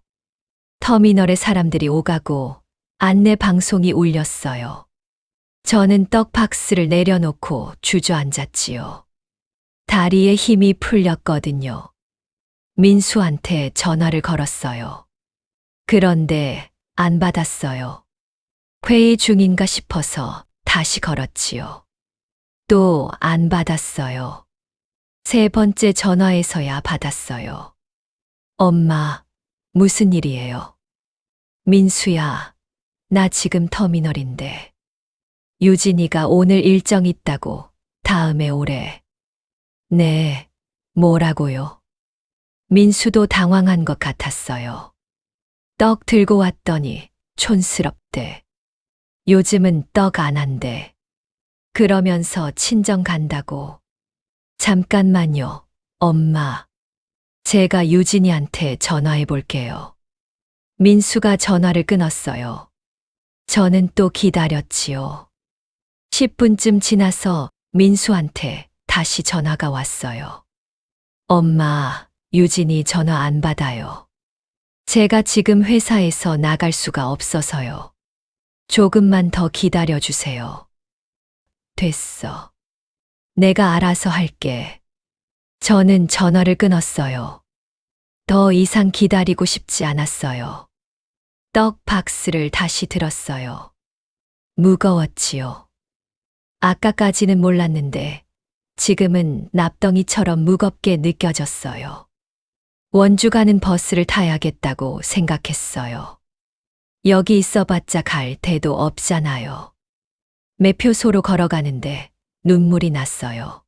Speaker 1: 터미널에 사람들이 오가고 안내 방송이 울렸어요. 저는 떡 박스를 내려놓고 주저앉았지요. 다리에 힘이 풀렸거든요. 민수한테 전화를 걸었어요. 그런데 안 받았어요. 회의 중인가 싶어서 다시 걸었지요. 또 안 받았어요. 3번째 전화에서야 받았어요. 엄마, 무슨 일이에요? 민수야, 나 지금 터미널인데. 유진이가 오늘 일정 있다고 다음에 오래. 네, 뭐라고요? 민수도 당황한 것 같았어요. 떡 들고 왔더니 촌스럽대. 요즘은 떡 안 한대. 그러면서 친정 간다고. 잠깐만요, 엄마. 제가 유진이한테 전화해 볼게요. 민수가 전화를 끊었어요. 저는 또 기다렸지요. 10분쯤 지나서 민수한테 다시 전화가 왔어요. 엄마, 유진이 전화 안 받아요. 제가 지금 회사에서 나갈 수가 없어서요. 조금만 더 기다려 주세요. 됐어. 내가 알아서 할게. 저는 전화를 끊었어요. 더 이상 기다리고 싶지 않았어요. 떡 박스를 다시 들었어요. 무거웠지요. 아까까지는 몰랐는데 지금은 납덩이처럼 무겁게 느껴졌어요. 원주 가는 버스를 타야겠다고 생각했어요. 여기 있어봤자 갈 데도 없잖아요. 매표소로 걸어가는데 눈물이 났어요.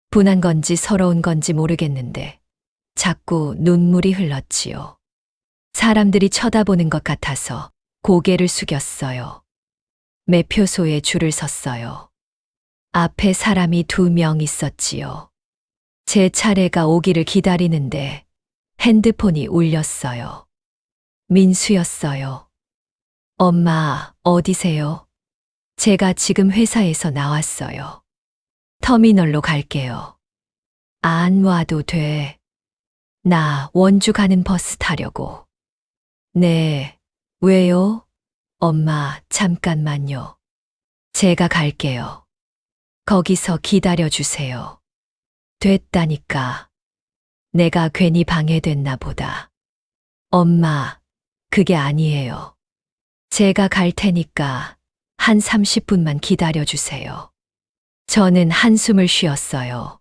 Speaker 1: 분한 건지 서러운 건지 모르겠는데 자꾸 눈물이 흘렀지요. 사람들이 쳐다보는 것 같아서 고개를 숙였어요. 매표소에 줄을 섰어요. 앞에 사람이 2명 있었지요. 제 차례가 오기를 기다리는데 핸드폰이 울렸어요. 민수였어요. 엄마, 어디세요? 제가 지금 회사에서 나왔어요. 터미널로 갈게요. 안 와도 돼. 나 원주 가는 버스 타려고. 네, 왜요? 엄마, 잠깐만요. 제가 갈게요. 거기서 기다려 주세요. 됐다니까. 내가 괜히 방해됐나 보다. 엄마, 그게 아니에요. 제가 갈 테니까 한 30분만 기다려 주세요. 저는 한숨을 쉬었어요.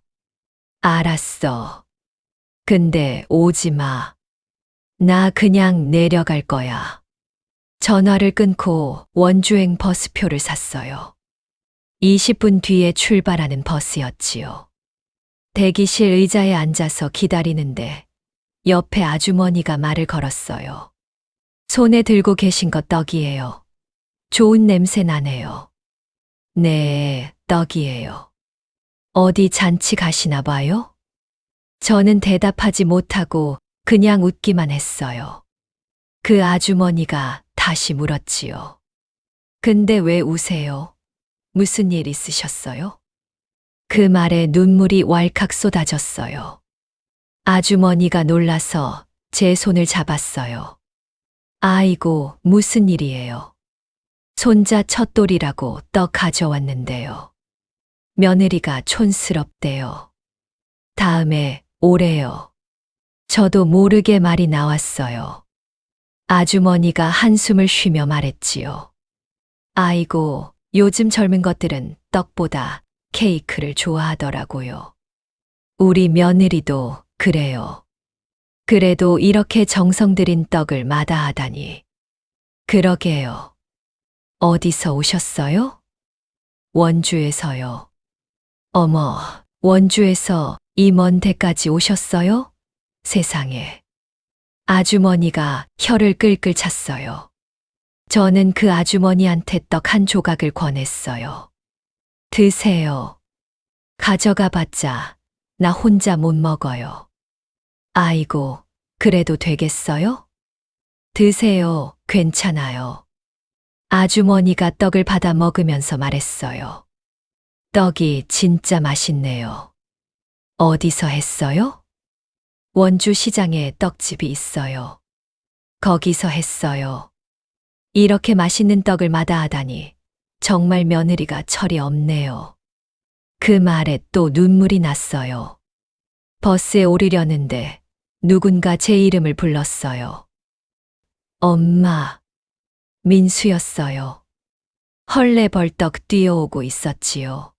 Speaker 1: 알았어. 근데 오지 마. 나 그냥 내려갈 거야. 전화를 끊고 원주행 버스표를 샀어요. 20분 뒤에 출발하는 버스였지요. 대기실 의자에 앉아서 기다리는데 옆에 아주머니가 말을 걸었어요. 손에 들고 계신 거 떡이에요. 좋은 냄새 나네요. 네, 떡이에요. 어디 잔치 가시나 봐요? 저는 대답하지 못하고 그냥 웃기만 했어요. 그 아주머니가 다시 물었지요. 근데 왜 우세요? 무슨 일 있으셨어요? 그 말에 눈물이 왈칵 쏟아졌어요. 아주머니가 놀라서 제 손을 잡았어요. 아이고, 무슨 일이에요? 손자 첫돌이라고 떡 가져왔는데요. 며느리가 촌스럽대요. 다음에 오래요. 저도 모르게 말이 나왔어요. 아주머니가 한숨을 쉬며 말했지요. 아이고, 요즘 젊은 것들은 떡보다 케이크를 좋아하더라고요. 우리 며느리도 그래요. 그래도 이렇게 정성 들인 떡을 마다하다니. 그러게요. 어디서 오셨어요? 원주에서요. 어머, 원주에서 이 먼 데까지 오셨어요? 세상에. 아주머니가 혀를 끌끌 찼어요. 저는 그 아주머니한테 떡 한 조각을 권했어요. 드세요. 가져가 봤자 나 혼자 못 먹어요. 아이고, 그래도 되겠어요? 드세요. 괜찮아요. 아주머니가 떡을 받아 먹으면서 말했어요. 떡이 진짜 맛있네요. 어디서 했어요? 원주 시장에 떡집이 있어요. 거기서 했어요. 이렇게 맛있는 떡을 마다하다니 정말 며느리가 철이 없네요. 그 말에 또 눈물이 났어요. 버스에 오르려는데 누군가 제 이름을 불렀어요. 엄마, 민수였어요. 헐레벌떡 뛰어오고 있었지요.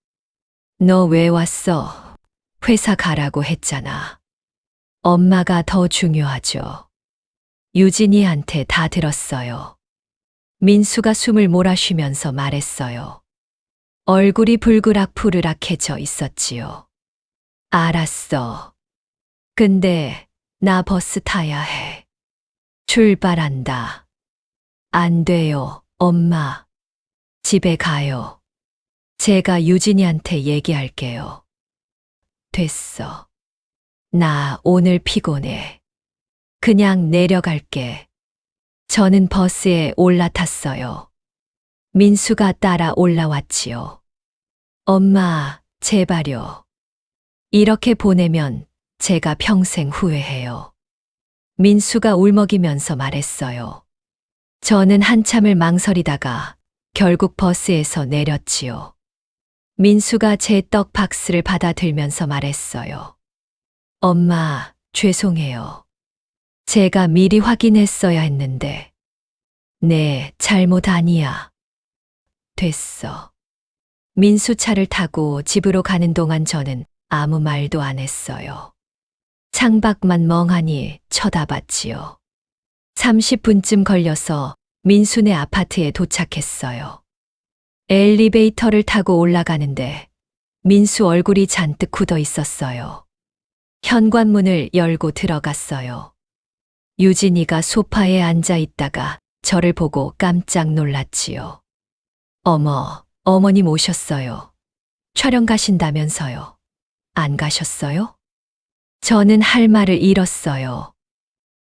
Speaker 1: 너 왜 왔어? 회사 가라고 했잖아. 엄마가 더 중요하죠. 유진이한테 다 들었어요. 민수가 숨을 몰아쉬면서 말했어요. 얼굴이 불그락푸르락해져 있었지요. 알았어. 근데 나 버스 타야 해. 출발한다. 안 돼요, 엄마. 집에 가요. 제가 유진이한테 얘기할게요. 됐어. 나 오늘 피곤해. 그냥 내려갈게. 저는 버스에 올라탔어요. 민수가 따라 올라왔지요. 엄마, 제발요. 이렇게 보내면 제가 평생 후회해요. 민수가 울먹이면서 말했어요. 저는 한참을 망설이다가 결국 버스에서 내렸지요. 민수가 제 떡 박스를 받아들면서 말했어요. 엄마, 죄송해요. 제가 미리 확인했어야 했는데. 네, 잘못 아니야. 됐어. 민수 차를 타고 집으로 가는 동안 저는 아무 말도 안 했어요. 창밖만 멍하니 쳐다봤지요. 30분쯤 걸려서 민수네 아파트에 도착했어요. 엘리베이터를 타고 올라가는데 민수 얼굴이 잔뜩 굳어 있었어요. 현관문을 열고 들어갔어요. 유진이가 소파에 앉아 있다가 저를 보고 깜짝 놀랐지요. 어머, 어머님 오셨어요. 촬영 가신다면서요. 안 가셨어요? 저는 할 말을 잃었어요.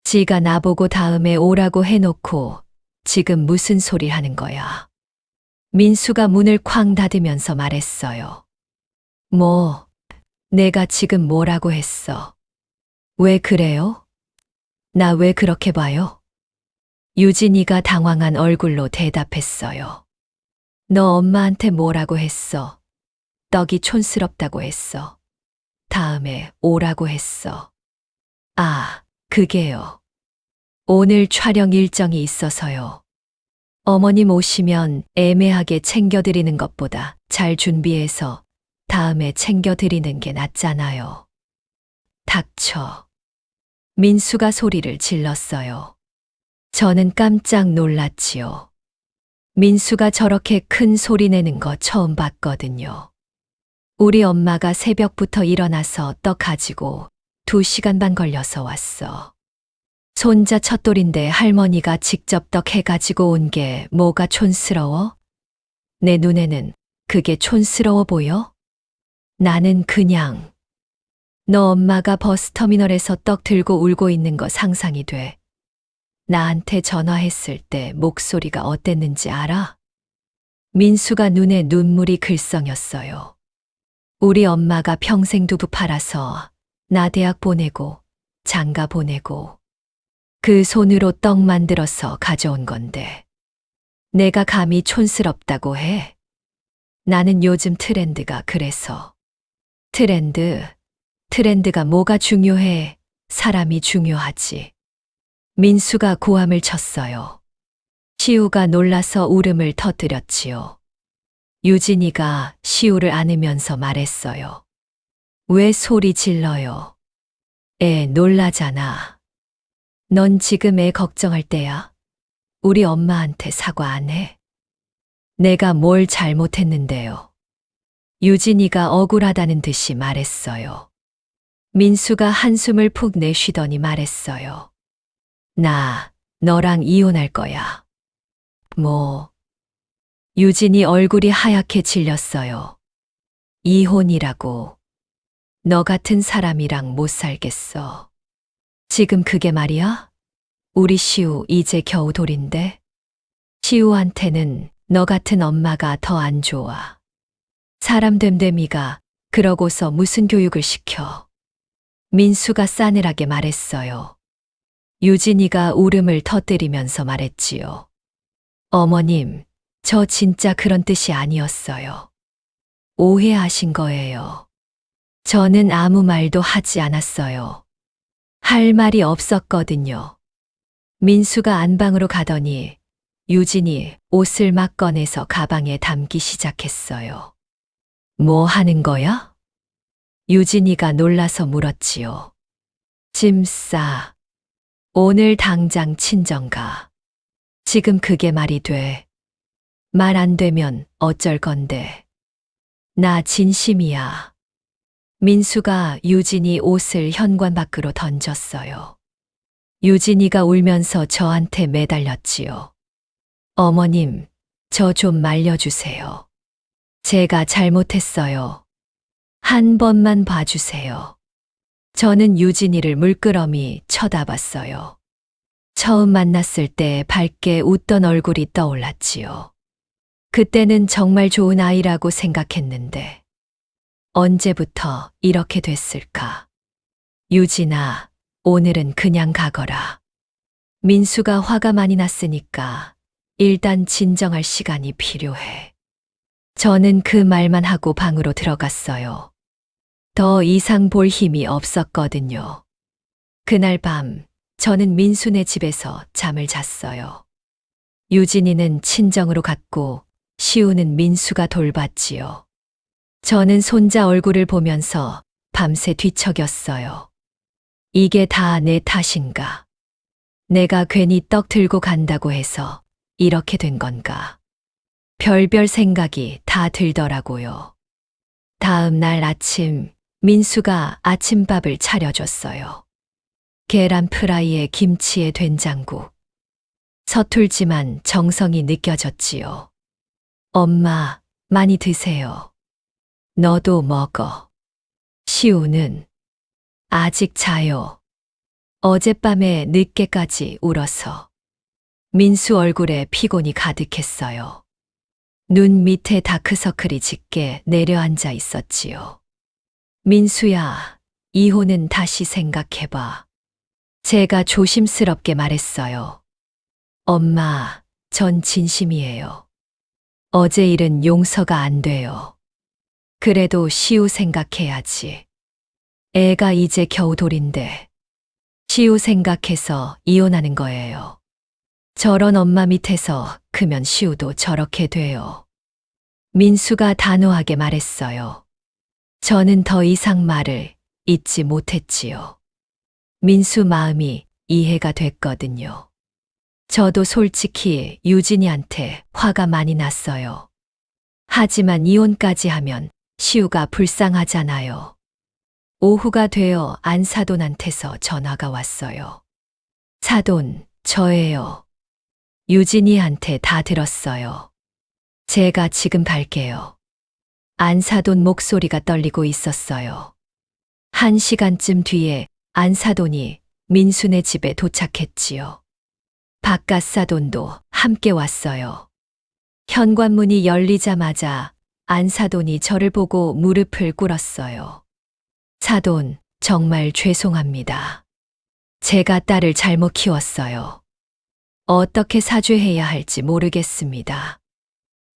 Speaker 1: 지가 나보고 다음에 오라고 해놓고 지금 무슨 소리 하는 거야. 민수가 문을 쾅 닫으면서 말했어요. 뭐, 내가 지금 뭐라고 했어? 왜 그래요? 나 왜 그렇게 봐요? 유진이가 당황한 얼굴로 대답했어요. 너 엄마한테 뭐라고 했어? 떡이 촌스럽다고 했어. 다음에 오라고 했어. 아, 그게요. 오늘 촬영 일정이 있어서요. 어머님 오시면 애매하게 챙겨드리는 것보다 잘 준비해서 다음에 챙겨드리는 게 낫잖아요. 닥쳐. 민수가 소리를 질렀어요. 저는 깜짝 놀랐지요. 민수가 저렇게 큰 소리 내는 거 처음 봤거든요. 우리 엄마가 새벽부터 일어나서 떡 가지고 2시간 반 걸려서 왔어. 손자 첫돌인데 할머니가 직접 떡 해가지고 온 게 뭐가 촌스러워? 내 눈에는 그게 촌스러워 보여? 나는 그냥 너 엄마가 버스터미널에서 떡 들고 울고 있는 거 상상이 돼. 나한테 전화했을 때 목소리가 어땠는지 알아? 민수가 눈에 눈물이 글썽였어요. 우리 엄마가 평생 두부 팔아서 나 대학 보내고 장가 보내고 그 손으로 떡 만들어서 가져온 건데 내가 감히 촌스럽다고 해? 나는 요즘 트렌드가 그래서. 트렌드가 뭐가 중요해? 사람이 중요하지. 민수가 고함을 쳤어요. 시우가 놀라서 울음을 터뜨렸지요. 유진이가 시우를 안으면서 말했어요. 왜 소리 질러요? 애 놀라잖아. 넌 지금 애 걱정할 때야? 우리 엄마한테 사과 안 해? 내가 뭘 잘못했는데요. 유진이가 억울하다는 듯이 말했어요. 민수가 한숨을 푹 내쉬더니 말했어요. 나 너랑 이혼할 거야. 뭐? 유진이 얼굴이 하얗게 질렸어요. 이혼이라고. 너 같은 사람이랑 못 살겠어. 지금 그게 말이야? 우리 시우 이제 겨우 돌인데? 시우한테는 너 같은 엄마가 더 안 좋아. 사람 됨됨이가 그러고서 무슨 교육을 시켜. 민수가 싸늘하게 말했어요. 유진이가 울음을 터뜨리면서 말했지요. 어머님, 저 진짜 그런 뜻이 아니었어요. 오해하신 거예요. 저는 아무 말도 하지 않았어요. 할 말이 없었거든요. 민수가 안방으로 가더니 유진이 옷을 막 꺼내서 가방에 담기 시작했어요. 뭐 하는 거야? 유진이가 놀라서 물었지요. 짐 싸. 오늘 당장 친정 가. 지금 그게 말이 돼. 말 안 되면 어쩔 건데. 나 진심이야. 민수가 유진이 옷을 현관 밖으로 던졌어요. 유진이가 울면서 저한테 매달렸지요. 어머님, 저 좀 말려주세요. 제가 잘못했어요. 한 번만 봐주세요. 저는 유진이를 물끄러미 쳐다봤어요. 처음 만났을 때 밝게 웃던 얼굴이 떠올랐지요. 그때는 정말 좋은 아이라고 생각했는데 언제부터 이렇게 됐을까? 유진아, 오늘은 그냥 가거라. 민수가 화가 많이 났으니까 일단 진정할 시간이 필요해. 저는 그 말만 하고 방으로 들어갔어요. 더 이상 볼 힘이 없었거든요. 그날 밤 저는 민수네 집에서 잠을 잤어요. 유진이는 친정으로 갔고 시우는 민수가 돌봤지요. 저는 손자 얼굴을 보면서 밤새 뒤척였어요. 이게 다 내 탓인가? 내가 괜히 떡 들고 간다고 해서 이렇게 된 건가? 별별 생각이 다 들더라고요. 다음 날 아침 민수가 아침밥을 차려줬어요. 계란 프라이에 김치에 된장국. 서툴지만 정성이 느껴졌지요. 엄마, 많이 드세요. 너도 먹어. 시우는 아직 자요. 어젯밤에 늦게까지 울어서. 민수 얼굴에 피곤이 가득했어요. 눈 밑에 다크서클이 짙게 내려앉아 있었지요. 민수야, 이혼은 다시 생각해봐. 제가 조심스럽게 말했어요. 엄마, 전 진심이에요. 어제 일은 용서가 안 돼요. 그래도 시우 생각해야지. 애가 이제 겨우 돌인데. 시우 생각해서 이혼하는 거예요. 저런 엄마 밑에서 크면 시우도 저렇게 돼요. 민수가 단호하게 말했어요. 저는 더 이상 말을 잇지 못했지요. 민수 마음이 이해가 됐거든요. 저도 솔직히 유진이한테 화가 많이 났어요. 하지만 이혼까지 하면 시우가 불쌍하잖아요. 오후가 되어 안사돈한테서 전화가 왔어요. 사돈, 저예요. 유진이한테 다 들었어요. 제가 지금 갈게요. 안사돈 목소리가 떨리고 있었어요. 1시간쯤 뒤에 안사돈이 민수네 집에 도착했지요. 바깥사돈도 함께 왔어요. 현관문이 열리자마자 안사돈이 저를 보고 무릎을 꿇었어요. 사돈, 정말 죄송합니다. 제가 딸을 잘못 키웠어요. 어떻게 사죄해야 할지 모르겠습니다.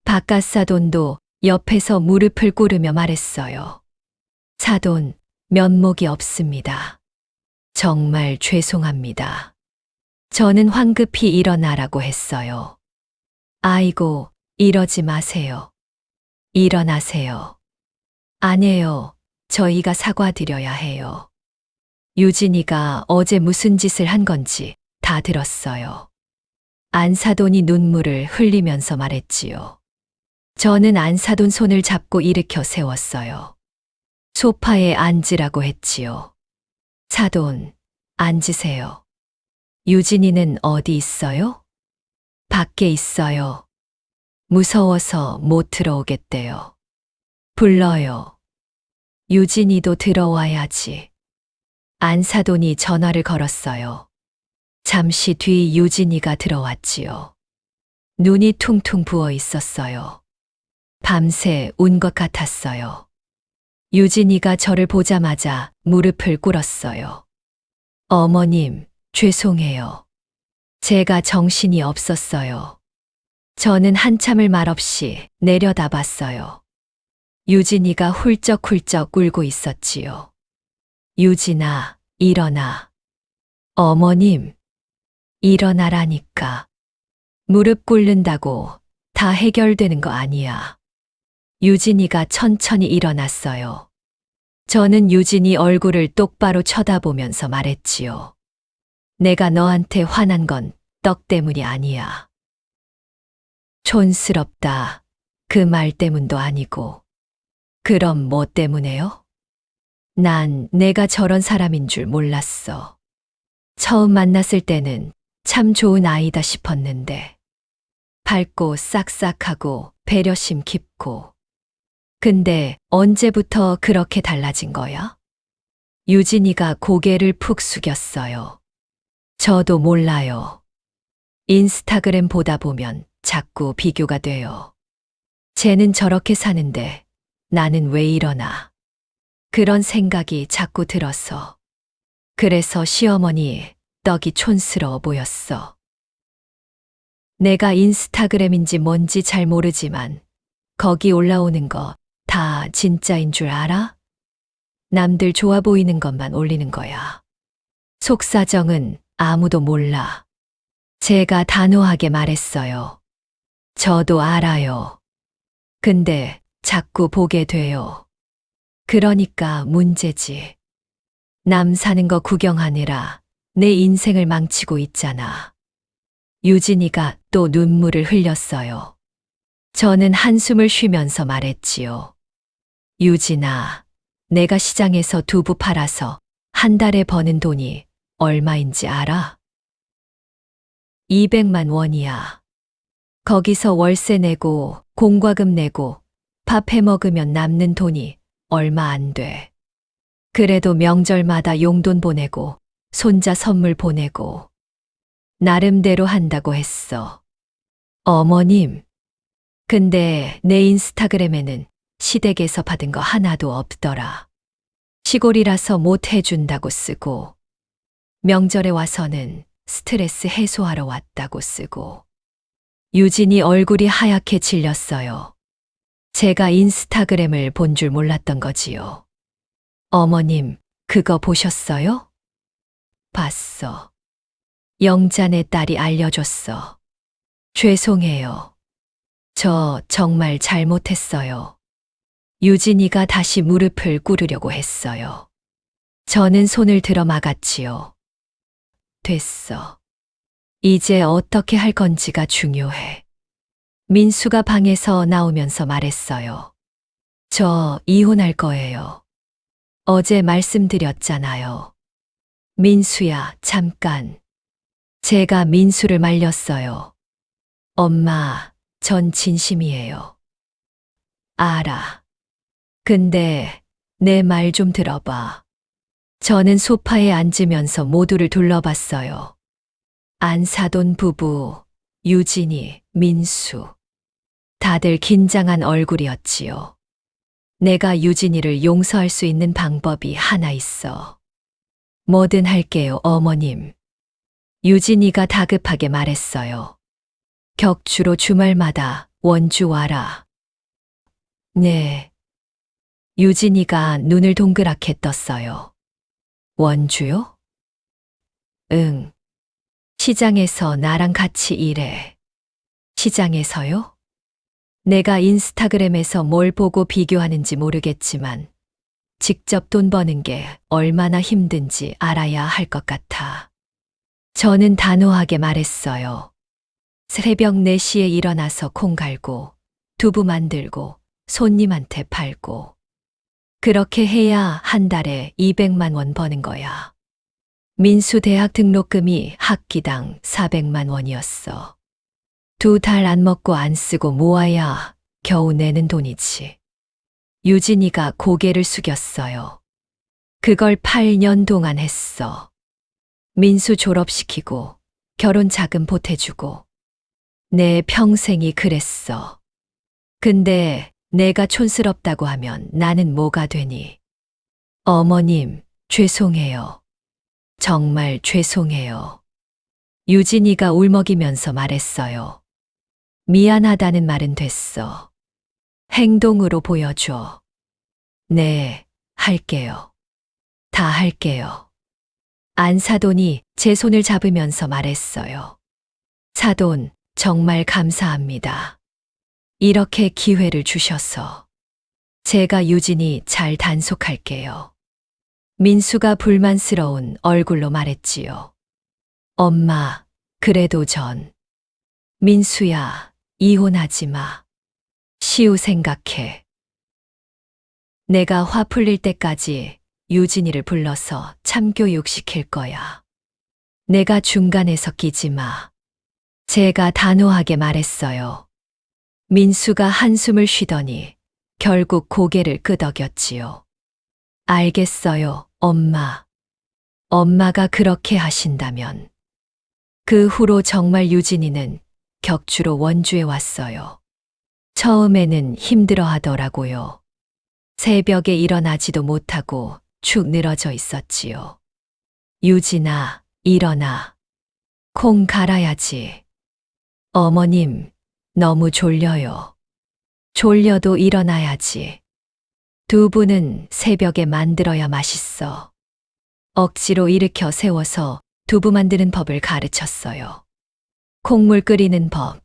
Speaker 1: 바깥사돈도 옆에서 무릎을 꿇으며 말했어요. 사돈, 면목이 없습니다. 정말 죄송합니다. 저는 황급히 일어나라고 했어요. 아이고, 이러지 마세요. 일어나세요. 아니에요. 저희가 사과드려야 해요. 유진이가 어제 무슨 짓을 한 건지 다 들었어요. 안사돈이 눈물을 흘리면서 말했지요. 저는 안사돈 손을 잡고 일으켜 세웠어요. 소파에 앉으라고 했지요. 사돈, 앉으세요. 유진이는 어디 있어요? 밖에 있어요. 무서워서 못 들어오겠대요. 불러요. 유진이도 들어와야지. 안사돈이 전화를 걸었어요. 잠시 뒤 유진이가 들어왔지요. 눈이 퉁퉁 부어 있었어요. 밤새 운 것 같았어요. 유진이가 저를 보자마자 무릎을 꿇었어요. 어머님, 죄송해요. 제가 정신이 없었어요. 저는 한참을 말없이 내려다봤어요. 유진이가 훌쩍훌쩍 울고 있었지요. 유진아, 일어나. 어머님, 일어나라니까. 무릎 꿇는다고 다 해결되는 거 아니야. 유진이가 천천히 일어났어요. 저는 유진이 얼굴을 똑바로 쳐다보면서 말했지요. 내가 너한테 화난 건 떡 때문이 아니야. 촌스럽다. 그 말 때문도 아니고. 그럼 뭐 때문에요? 난 내가 저런 사람인 줄 몰랐어. 처음 만났을 때는 참 좋은 아이다 싶었는데. 밝고 싹싹하고 배려심 깊고. 근데 언제부터 그렇게 달라진 거야? 유진이가 고개를 푹 숙였어요. 저도 몰라요. 인스타그램 보다 보면 자꾸 비교가 돼요. 쟤는 저렇게 사는데 나는 왜 이러나. 그런 생각이 자꾸 들어서. 그래서 시어머니 떡이 촌스러워 보였어. 내가 인스타그램인지 뭔지 잘 모르지만 거기 올라오는 거 다 진짜인 줄 알아? 남들 좋아 보이는 것만 올리는 거야. 속사정은 아무도 몰라. 제가 단호하게 말했어요. 저도 알아요. 근데 자꾸 보게 돼요. 그러니까 문제지. 남 사는 거 구경하느라 내 인생을 망치고 있잖아. 유진이가 또 눈물을 흘렸어요. 저는 한숨을 쉬면서 말했지요. 유진아, 내가 시장에서 두부 팔아서 한 달에 버는 돈이 얼마인지 알아? 200만 원이야. 거기서 월세 내고 공과금 내고 밥 해 먹으면 남는 돈이 얼마 안 돼. 그래도 명절마다 용돈 보내고 손자 선물 보내고 나름대로 한다고 했어. 어머님, 근데 내 인스타그램에는 시댁에서 받은 거 하나도 없더라. 시골이라서 못 해준다고 쓰고 명절에 와서는 스트레스 해소하러 왔다고 쓰고. 유진이 얼굴이 하얗게 질렸어요. 제가 인스타그램을 본 줄 몰랐던 거지요. 어머님, 그거 보셨어요? 봤어. 영자네 딸이 알려줬어. 죄송해요. 저 정말 잘못했어요. 유진이가 다시 무릎을 꿇으려고 했어요. 저는 손을 들어 막았지요. 됐어. 이제 어떻게 할 건지가 중요해. 민수가 방에서 나오면서 말했어요. 저 이혼할 거예요. 어제 말씀드렸잖아요. 민수야, 잠깐. 제가 민수를 말렸어요. 엄마, 전 진심이에요. 알아. 근데 내 말 좀 들어봐. 저는 소파에 앉으면서 모두를 둘러봤어요. 안사돈 부부, 유진이, 민수. 다들 긴장한 얼굴이었지요. 내가 유진이를 용서할 수 있는 방법이 하나 있어. 뭐든 할게요, 어머님. 유진이가 다급하게 말했어요. 격주로 주말마다 원주 와라. 네. 유진이가 눈을 동그랗게 떴어요. 원주요? 응. 시장에서 나랑 같이 일해. 시장에서요? 내가 인스타그램에서 뭘 보고 비교하는지 모르겠지만 직접 돈 버는 게 얼마나 힘든지 알아야 할 것 같아. 저는 단호하게 말했어요. 새벽 4시에 일어나서 콩 갈고 두부 만들고 손님한테 팔고 그렇게 해야 한 달에 200만 원 버는 거야. 민수 대학 등록금이 학기당 400만 원이었어. 2달 안 먹고 안 쓰고 모아야 겨우 내는 돈이지. 유진이가 고개를 숙였어요. 그걸 8년 동안 했어. 민수 졸업시키고 결혼 자금 보태주고 내 평생이 그랬어. 근데 내가 촌스럽다고 하면 나는 뭐가 되니? 어머님, 죄송해요. 정말 죄송해요. 유진이가 울먹이면서 말했어요. 미안하다는 말은 됐어. 행동으로 보여줘. 네, 할게요. 다 할게요. 안사돈이 제 손을 잡으면서 말했어요. 사돈, 정말 감사합니다. 이렇게 기회를 주셔서. 제가 유진이 잘 단속할게요. 민수가 불만스러운 얼굴로 말했지요. 엄마, 그래도 전. 민수야, 이혼하지 마. 시우 생각해. 내가 화 풀릴 때까지 유진이를 불러서 참교육 시킬 거야. 내가 중간에서 끼지 마. 제가 단호하게 말했어요. 민수가 한숨을 쉬더니 결국 고개를 끄덕였지요. 알겠어요, 엄마. 엄마가 그렇게 하신다면. 그 후로 정말 유진이는 격주로 원주에 왔어요. 처음에는 힘들어 하더라고요. 새벽에 일어나지도 못하고 축 늘어져 있었지요. 유진아, 일어나. 콩 갈아야지. 어머님, 너무 졸려요. 졸려도 일어나야지. 두부는 새벽에 만들어야 맛있어. 억지로 일으켜 세워서 두부 만드는 법을 가르쳤어요. 콩물 끓이는 법,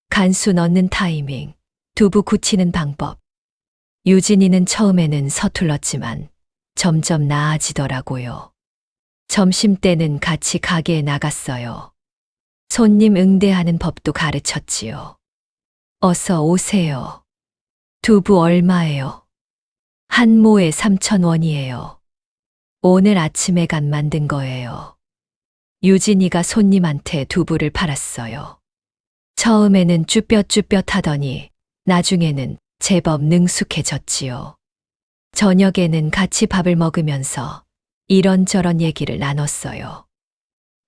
Speaker 1: 간수 넣는 타이밍, 두부 굳히는 방법. 유진이는 처음에는 서툴렀지만 점점 나아지더라고요. 점심때는 같이 가게에 나갔어요. 손님 응대하는 법도 가르쳤지요. 어서 오세요. 두부 얼마예요? 한 모에 3,000원이에요. 오늘 아침에 간 만든 거예요. 유진이가 손님한테 두부를 팔았어요. 처음에는 쭈뼛쭈뼛 하더니 나중에는 제법 능숙해졌지요. 저녁에는 같이 밥을 먹으면서 이런저런 얘기를 나눴어요.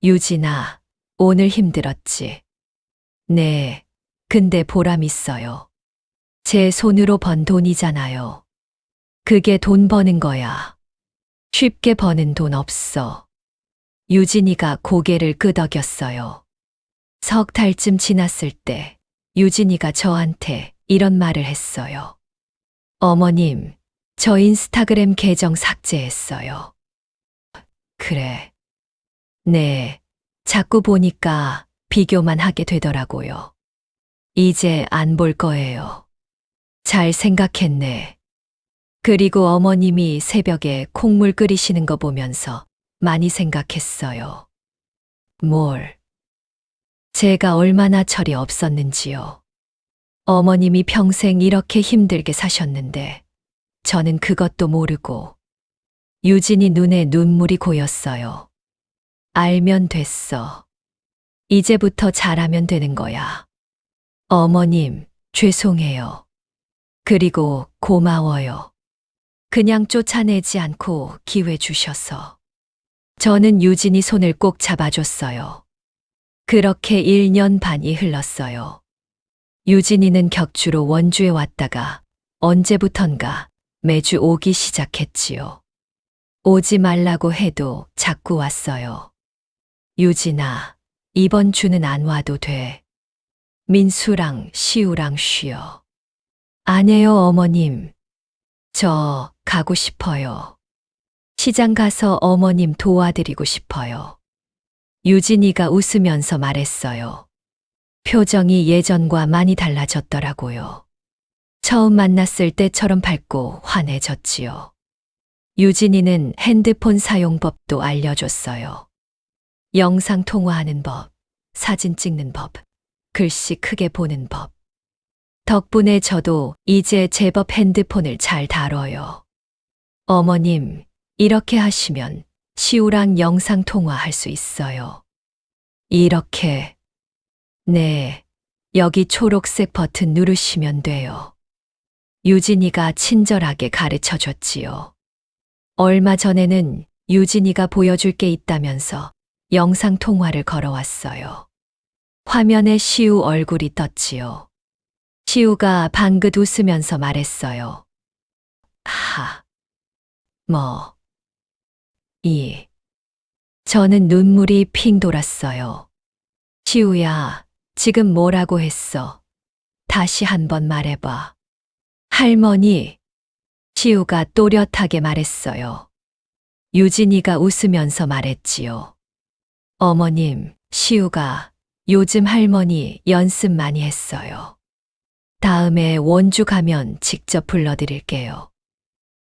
Speaker 1: 유진아, 오늘 힘들었지? 네, 근데 보람 있어요. 제 손으로 번 돈이잖아요. 그게 돈 버는 거야. 쉽게 버는 돈 없어. 유진이가 고개를 끄덕였어요. 석 달쯤 지났을 때 유진이가 저한테 이런 말을 했어요. 어머님, 저 인스타그램 계정 삭제했어요. 그래. 네, 자꾸 보니까 비교만 하게 되더라고요. 이제 안 볼 거예요. 잘 생각했네. 그리고 어머님이 새벽에 콩물 끓이시는 거 보면서 많이 생각했어요. 뭘? 제가 얼마나 철이 없었는지요. 어머님이 평생 이렇게 힘들게 사셨는데 저는 그것도 모르고. 유진이 눈에 눈물이 고였어요. 알면 됐어. 이제부터 잘하면 되는 거야. 어머님, 죄송해요. 그리고 고마워요. 그냥 쫓아내지 않고 기회 주셔서. 저는 유진이 손을 꼭 잡아줬어요. 그렇게 1년 반이 흘렀어요. 유진이는 격주로 원주에 왔다가 언제부턴가 매주 오기 시작했지요. 오지 말라고 해도 자꾸 왔어요. 유진아, 이번 주는 안 와도 돼. 민수랑 시우랑 쉬어. 안 해요, 어머님. 저 가고 싶어요. 시장 가서 어머님 도와드리고 싶어요. 유진이가 웃으면서 말했어요. 표정이 예전과 많이 달라졌더라고요. 처음 만났을 때처럼 밝고 환해졌지요. 유진이는 핸드폰 사용법도 알려줬어요. 영상 통화하는 법, 사진 찍는 법, 글씨 크게 보는 법. 덕분에 저도 이제 제법 핸드폰을 잘 다뤄요. 어머님, 이렇게 하시면 시우랑 영상 통화할 수 있어요. 이렇게. 네, 여기 초록색 버튼 누르시면 돼요. 유진이가 친절하게 가르쳐 줬지요. 얼마 전에는 유진이가 보여줄 게 있다면서 영상 통화를 걸어왔어요. 화면에 시우 얼굴이 떴지요. 시우가 방긋 웃으면서 말했어요. 저는 눈물이 핑 돌았어요. 시우야, 지금 뭐라고 했어? 다시 한번 말해봐. 할머니. 시우가 또렷하게 말했어요. 유진이가 웃으면서 말했지요. 어머님, 시우가 요즘 할머니 연습 많이 했어요. 다음에 원주 가면 직접 불러드릴게요.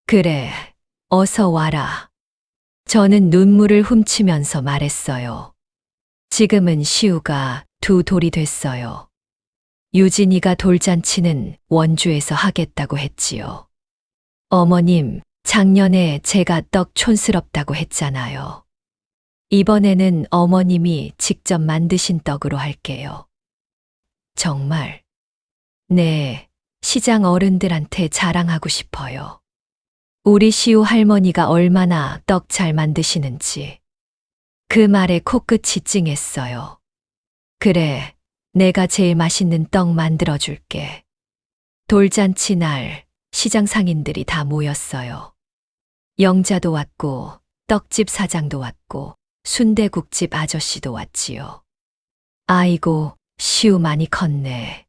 Speaker 1: 그래, 어서 와라. 저는 눈물을 훔치면서 말했어요. 지금은 시우가 두 돌이 됐어요. 유진이가 돌잔치는 원주에서 하겠다고 했지요. 어머님, 작년에 제가 떡 촌스럽다고 했잖아요. 이번에는 어머님이 직접 만드신 떡으로 할게요. 정말? 네, 시장 어른들한테 자랑하고 싶어요. 우리 시우 할머니가 얼마나 떡 잘 만드시는지. 그 말에 코끝이 찡했어요. 그래, 내가 제일 맛있는 떡 만들어줄게. 돌잔치 날 시장 상인들이 다 모였어요. 영자도 왔고, 떡집 사장도 왔고, 순대국집 아저씨도 왔지요. 아이고, 시우 많이 컸네.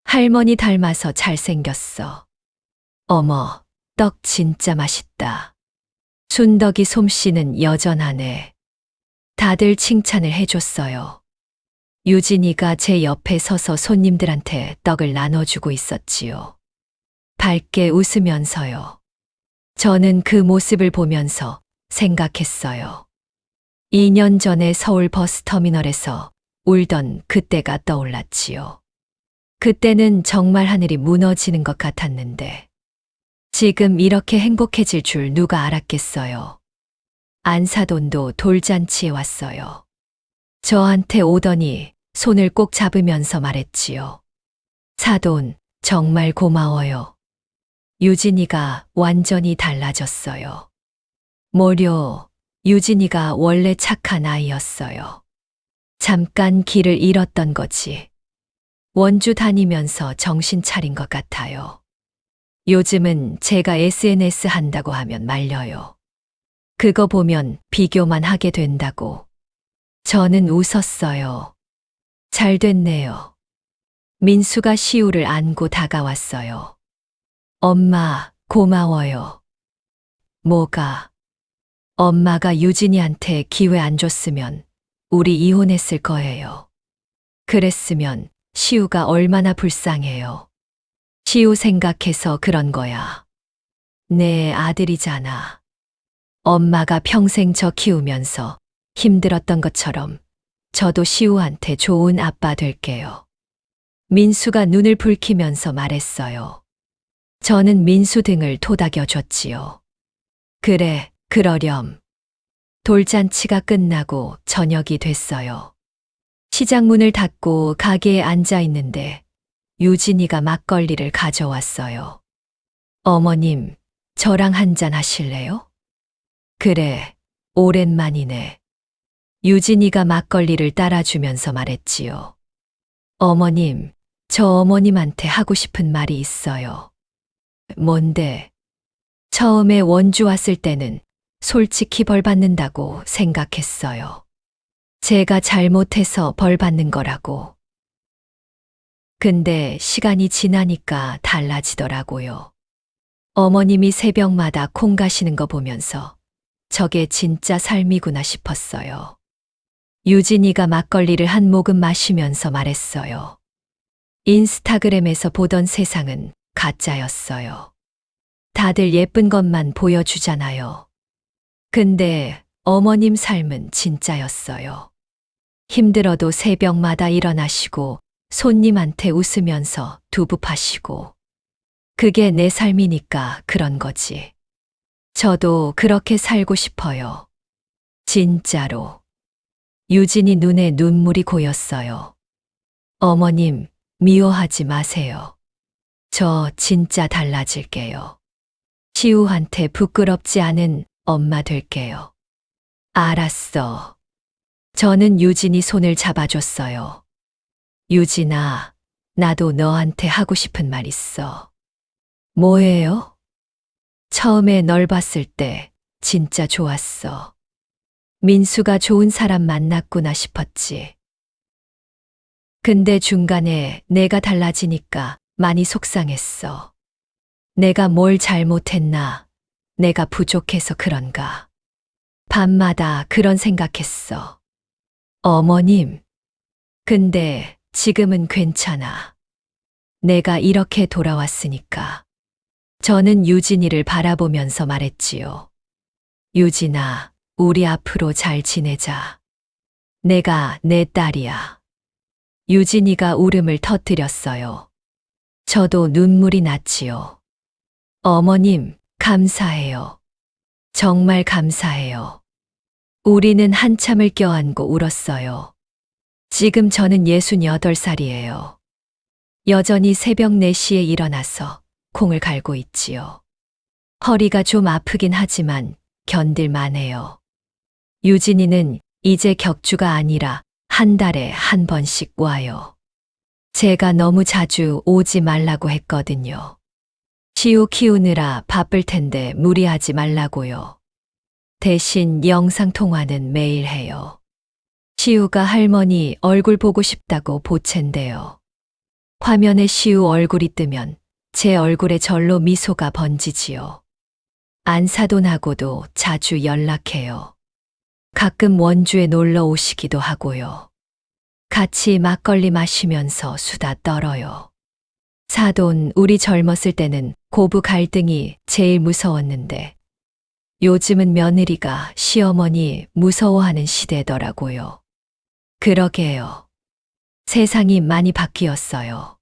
Speaker 1: 할머니 닮아서 잘생겼어. 어머, 떡 진짜 맛있다. 순덕이 솜씨는 여전하네. 다들 칭찬을 해줬어요. 유진이가 제 옆에 서서 손님들한테 떡을 나눠주고 있었지요. 밝게 웃으면서요. 저는 그 모습을 보면서 생각했어요. 2년 전에 서울 버스터미널에서 울던 그때가 떠올랐지요. 그때는 정말 하늘이 무너지는 것 같았는데 지금 이렇게 행복해질 줄 누가 알았겠어요. 안사돈도 돌잔치에 왔어요. 저한테 오더니 손을 꼭 잡으면서 말했지요. 사돈, 정말 고마워요. 유진이가 완전히 달라졌어요. 뭐려, 유진이가 원래 착한 아이였어요. 잠깐 길을 잃었던 거지. 원주 다니면서 정신 차린 것 같아요. 요즘은 제가 SNS 한다고 하면 말려요. 그거 보면 비교만 하게 된다고. 저는 웃었어요. 잘 됐네요. 민수가 시우를 안고 다가왔어요. 엄마, 고마워요. 뭐가? 엄마가 유진이한테 기회 안 줬으면 우리 이혼했을 거예요. 그랬으면 시우가 얼마나 불쌍해요. 시우 생각해서 그런 거야. 내 아들이잖아. 엄마가 평생 저 키우면서 힘들었던 것처럼 저도 시우한테 좋은 아빠 될게요. 민수가 눈을 붉히면서 말했어요. 저는 민수 등을 토닥여 줬지요. 그래, 그러렴. 돌잔치가 끝나고 저녁이 됐어요. 시장 문을 닫고 가게에 앉아 있는데 유진이가 막걸리를 가져왔어요. 어머님, 저랑 한잔 하실래요? 그래, 오랜만이네. 유진이가 막걸리를 따라주면서 말했지요. 어머님, 저 어머님한테 하고 싶은 말이 있어요. 뭔데? 처음에 원주 왔을 때는 솔직히 벌 받는다고 생각했어요. 제가 잘못해서 벌 받는 거라고. 근데 시간이 지나니까 달라지더라고요. 어머님이 새벽마다 콩 가시는 거 보면서 저게 진짜 삶이구나 싶었어요. 유진이가 막걸리를 한 모금 마시면서 말했어요. 인스타그램에서 보던 세상은 가짜였어요. 다들 예쁜 것만 보여주잖아요. 근데 어머님 삶은 진짜였어요. 힘들어도 새벽마다 일어나시고 손님한테 웃으면서 두부 파시고. 그게 내 삶이니까 그런 거지. 저도 그렇게 살고 싶어요. 진짜로. 유진이 눈에 눈물이 고였어요. 어머님, 미워하지 마세요. 저 진짜 달라질게요. 시우한테 부끄럽지 않은 엄마 될게요. 알았어. 저는 유진이 손을 잡아줬어요. 유진아, 나도 너한테 하고 싶은 말 있어. 뭐예요? 처음에 널 봤을 때 진짜 좋았어. 민수가 좋은 사람 만났구나 싶었지. 근데 중간에 내가 달라지니까 많이 속상했어. 내가 뭘 잘못했나? 내가 부족해서 그런가? 밤마다 그런 생각했어. 어머님. 근데 지금은 괜찮아. 내가 이렇게 돌아왔으니까. 저는 유진이를 바라보면서 말했지요. 유진아, 우리 앞으로 잘 지내자. 내가 내 딸이야. 유진이가 울음을 터뜨렸어요. 저도 눈물이 났지요. 어머님, 감사해요. 정말 감사해요. 우리는 한참을 껴안고 울었어요. 지금 저는 68살이에요. 여전히 새벽 4시에 일어나서 콩을 갈고 있지요. 허리가 좀 아프긴 하지만 견딜만해요. 유진이는 이제 격주가 아니라 한 달에 한 번씩 와요. 제가 너무 자주 오지 말라고 했거든요. 시우 키우느라 바쁠 텐데 무리하지 말라고요. 대신 영상통화는 매일 해요. 시우가 할머니 얼굴 보고 싶다고 보챈대요. 화면에 시우 얼굴이 뜨면 제 얼굴에 절로 미소가 번지지요. 안사돈하고도 자주 연락해요. 가끔 원주에 놀러 오시기도 하고요. 같이 막걸리 마시면서 수다 떨어요. 사돈, 우리 젊었을 때는 고부 갈등이 제일 무서웠는데 요즘은 며느리가 시어머니 무서워하는 시대더라고요. 그러게요. 세상이 많이 바뀌었어요.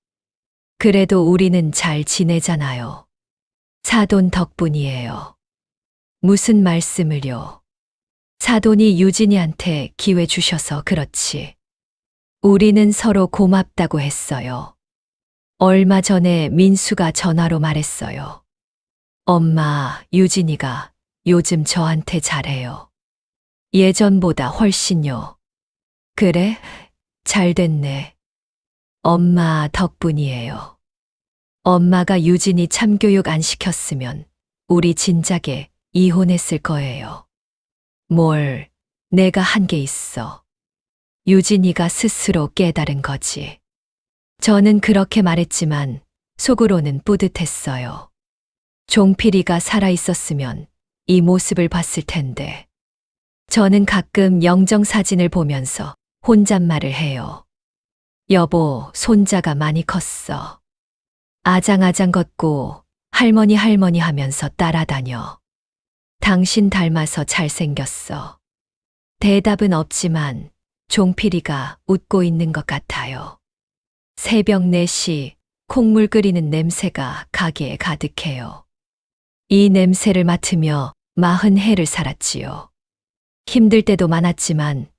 Speaker 1: 그래도 우리는 잘 지내잖아요. 사돈 덕분이에요. 무슨 말씀을요? 사돈이 유진이한테 기회 주셔서 그렇지. 우리는 서로 고맙다고 했어요. 얼마 전에 민수가 전화로 말했어요. 엄마, 유진이가 요즘 저한테 잘해요. 예전보다 훨씬요. 그래? 잘 됐네. 엄마 덕분이에요. 엄마가 유진이 참교육 안 시켰으면 우리 진작에 이혼했을 거예요. 뭘, 내가 한 게 있어. 유진이가 스스로 깨달은 거지. 저는 그렇게 말했지만 속으로는 뿌듯했어요. 종필이가 살아있었으면 이 모습을 봤을 텐데. 저는 가끔 영정 사진을 보면서 혼잣말을 해요. 여보, 손자가 많이 컸어. 아장아장 걷고 할머니 하면서 따라다녀. 당신 닮아서 잘생겼어. 대답은 없지만 종필이가 웃고 있는 것 같아요. 새벽 4시 콩물 끓이는 냄새가 가게에 가득해요. 이 냄새를 맡으며 40해를 살았지요. 힘들 때도 많았지만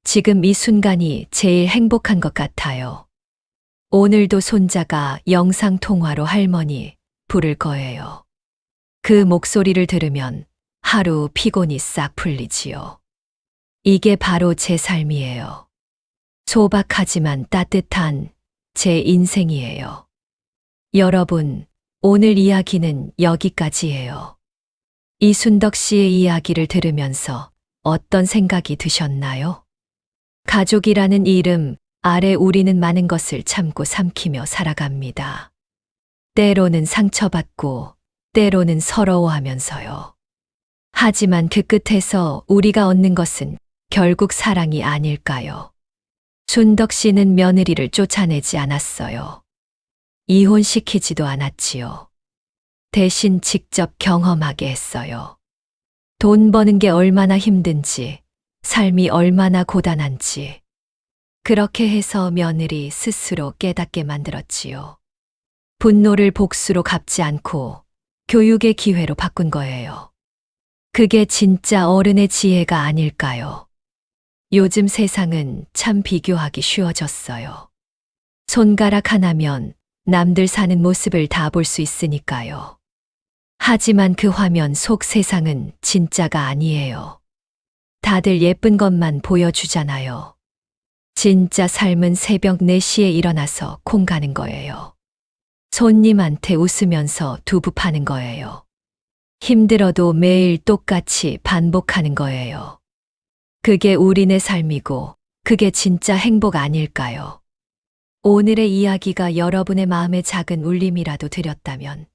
Speaker 1: 지금 이 순간이 제일 행복한 것 같아요. 오늘도 손자가 영상통화로 할머니 부를 거예요. 그 목소리를 들으면 하루 피곤이 싹 풀리지요. 이게 바로 제 삶이에요. 소박하지만 따뜻한 제 인생이에요. 여러분, 오늘 이야기는 여기까지예요. 이순덕 씨의 이야기를 들으면서 어떤 생각이 드셨나요? 가족이라는 이름 아래 우리는 많은 것을 참고 삼키며 살아갑니다. 때로는 상처받고 때로는 서러워하면서요. 하지만 그 끝에서 우리가 얻는 것은 결국 사랑이 아닐까요? 순덕 씨는 며느리를 쫓아내지 않았어요. 이혼시키지도 않았지요. 대신 직접 경험하게 했어요. 돈 버는 게 얼마나 힘든지, 삶이 얼마나 고단한지. 그렇게 해서 며느리 스스로 깨닫게 만들었지요. 분노를 복수로 갚지 않고 교육의 기회로 바꾼 거예요. 그게 진짜 어른의 지혜가 아닐까요? 요즘 세상은 참 비교하기 쉬워졌어요. 손가락 하나면 남들 사는 모습을 다 볼 수 있으니까요. 하지만 그 화면 속 세상은 진짜가 아니에요. 다들 예쁜 것만 보여주잖아요. 진짜 삶은 새벽 4시에 일어나서 콩 가는 거예요. 손님한테 웃으면서 두부 파는 거예요. 힘들어도 매일 똑같이 반복하는 거예요. 그게 우리네 삶이고 그게 진짜 행복 아닐까요? 오늘의 이야기가 여러분의 마음에 작은 울림이라도 드렸다면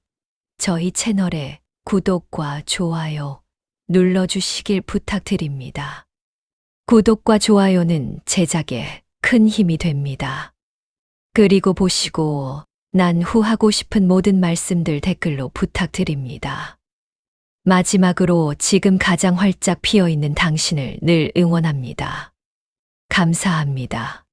Speaker 1: 저희 채널에 구독과 좋아요 눌러주시길 부탁드립니다. 구독과 좋아요는 제작에 큰 힘이 됩니다. 그리고 보시고 난 후 하고 싶은 모든 말씀들 댓글로 부탁드립니다. 마지막으로 지금 가장 활짝 피어있는 당신을 늘 응원합니다. 감사합니다.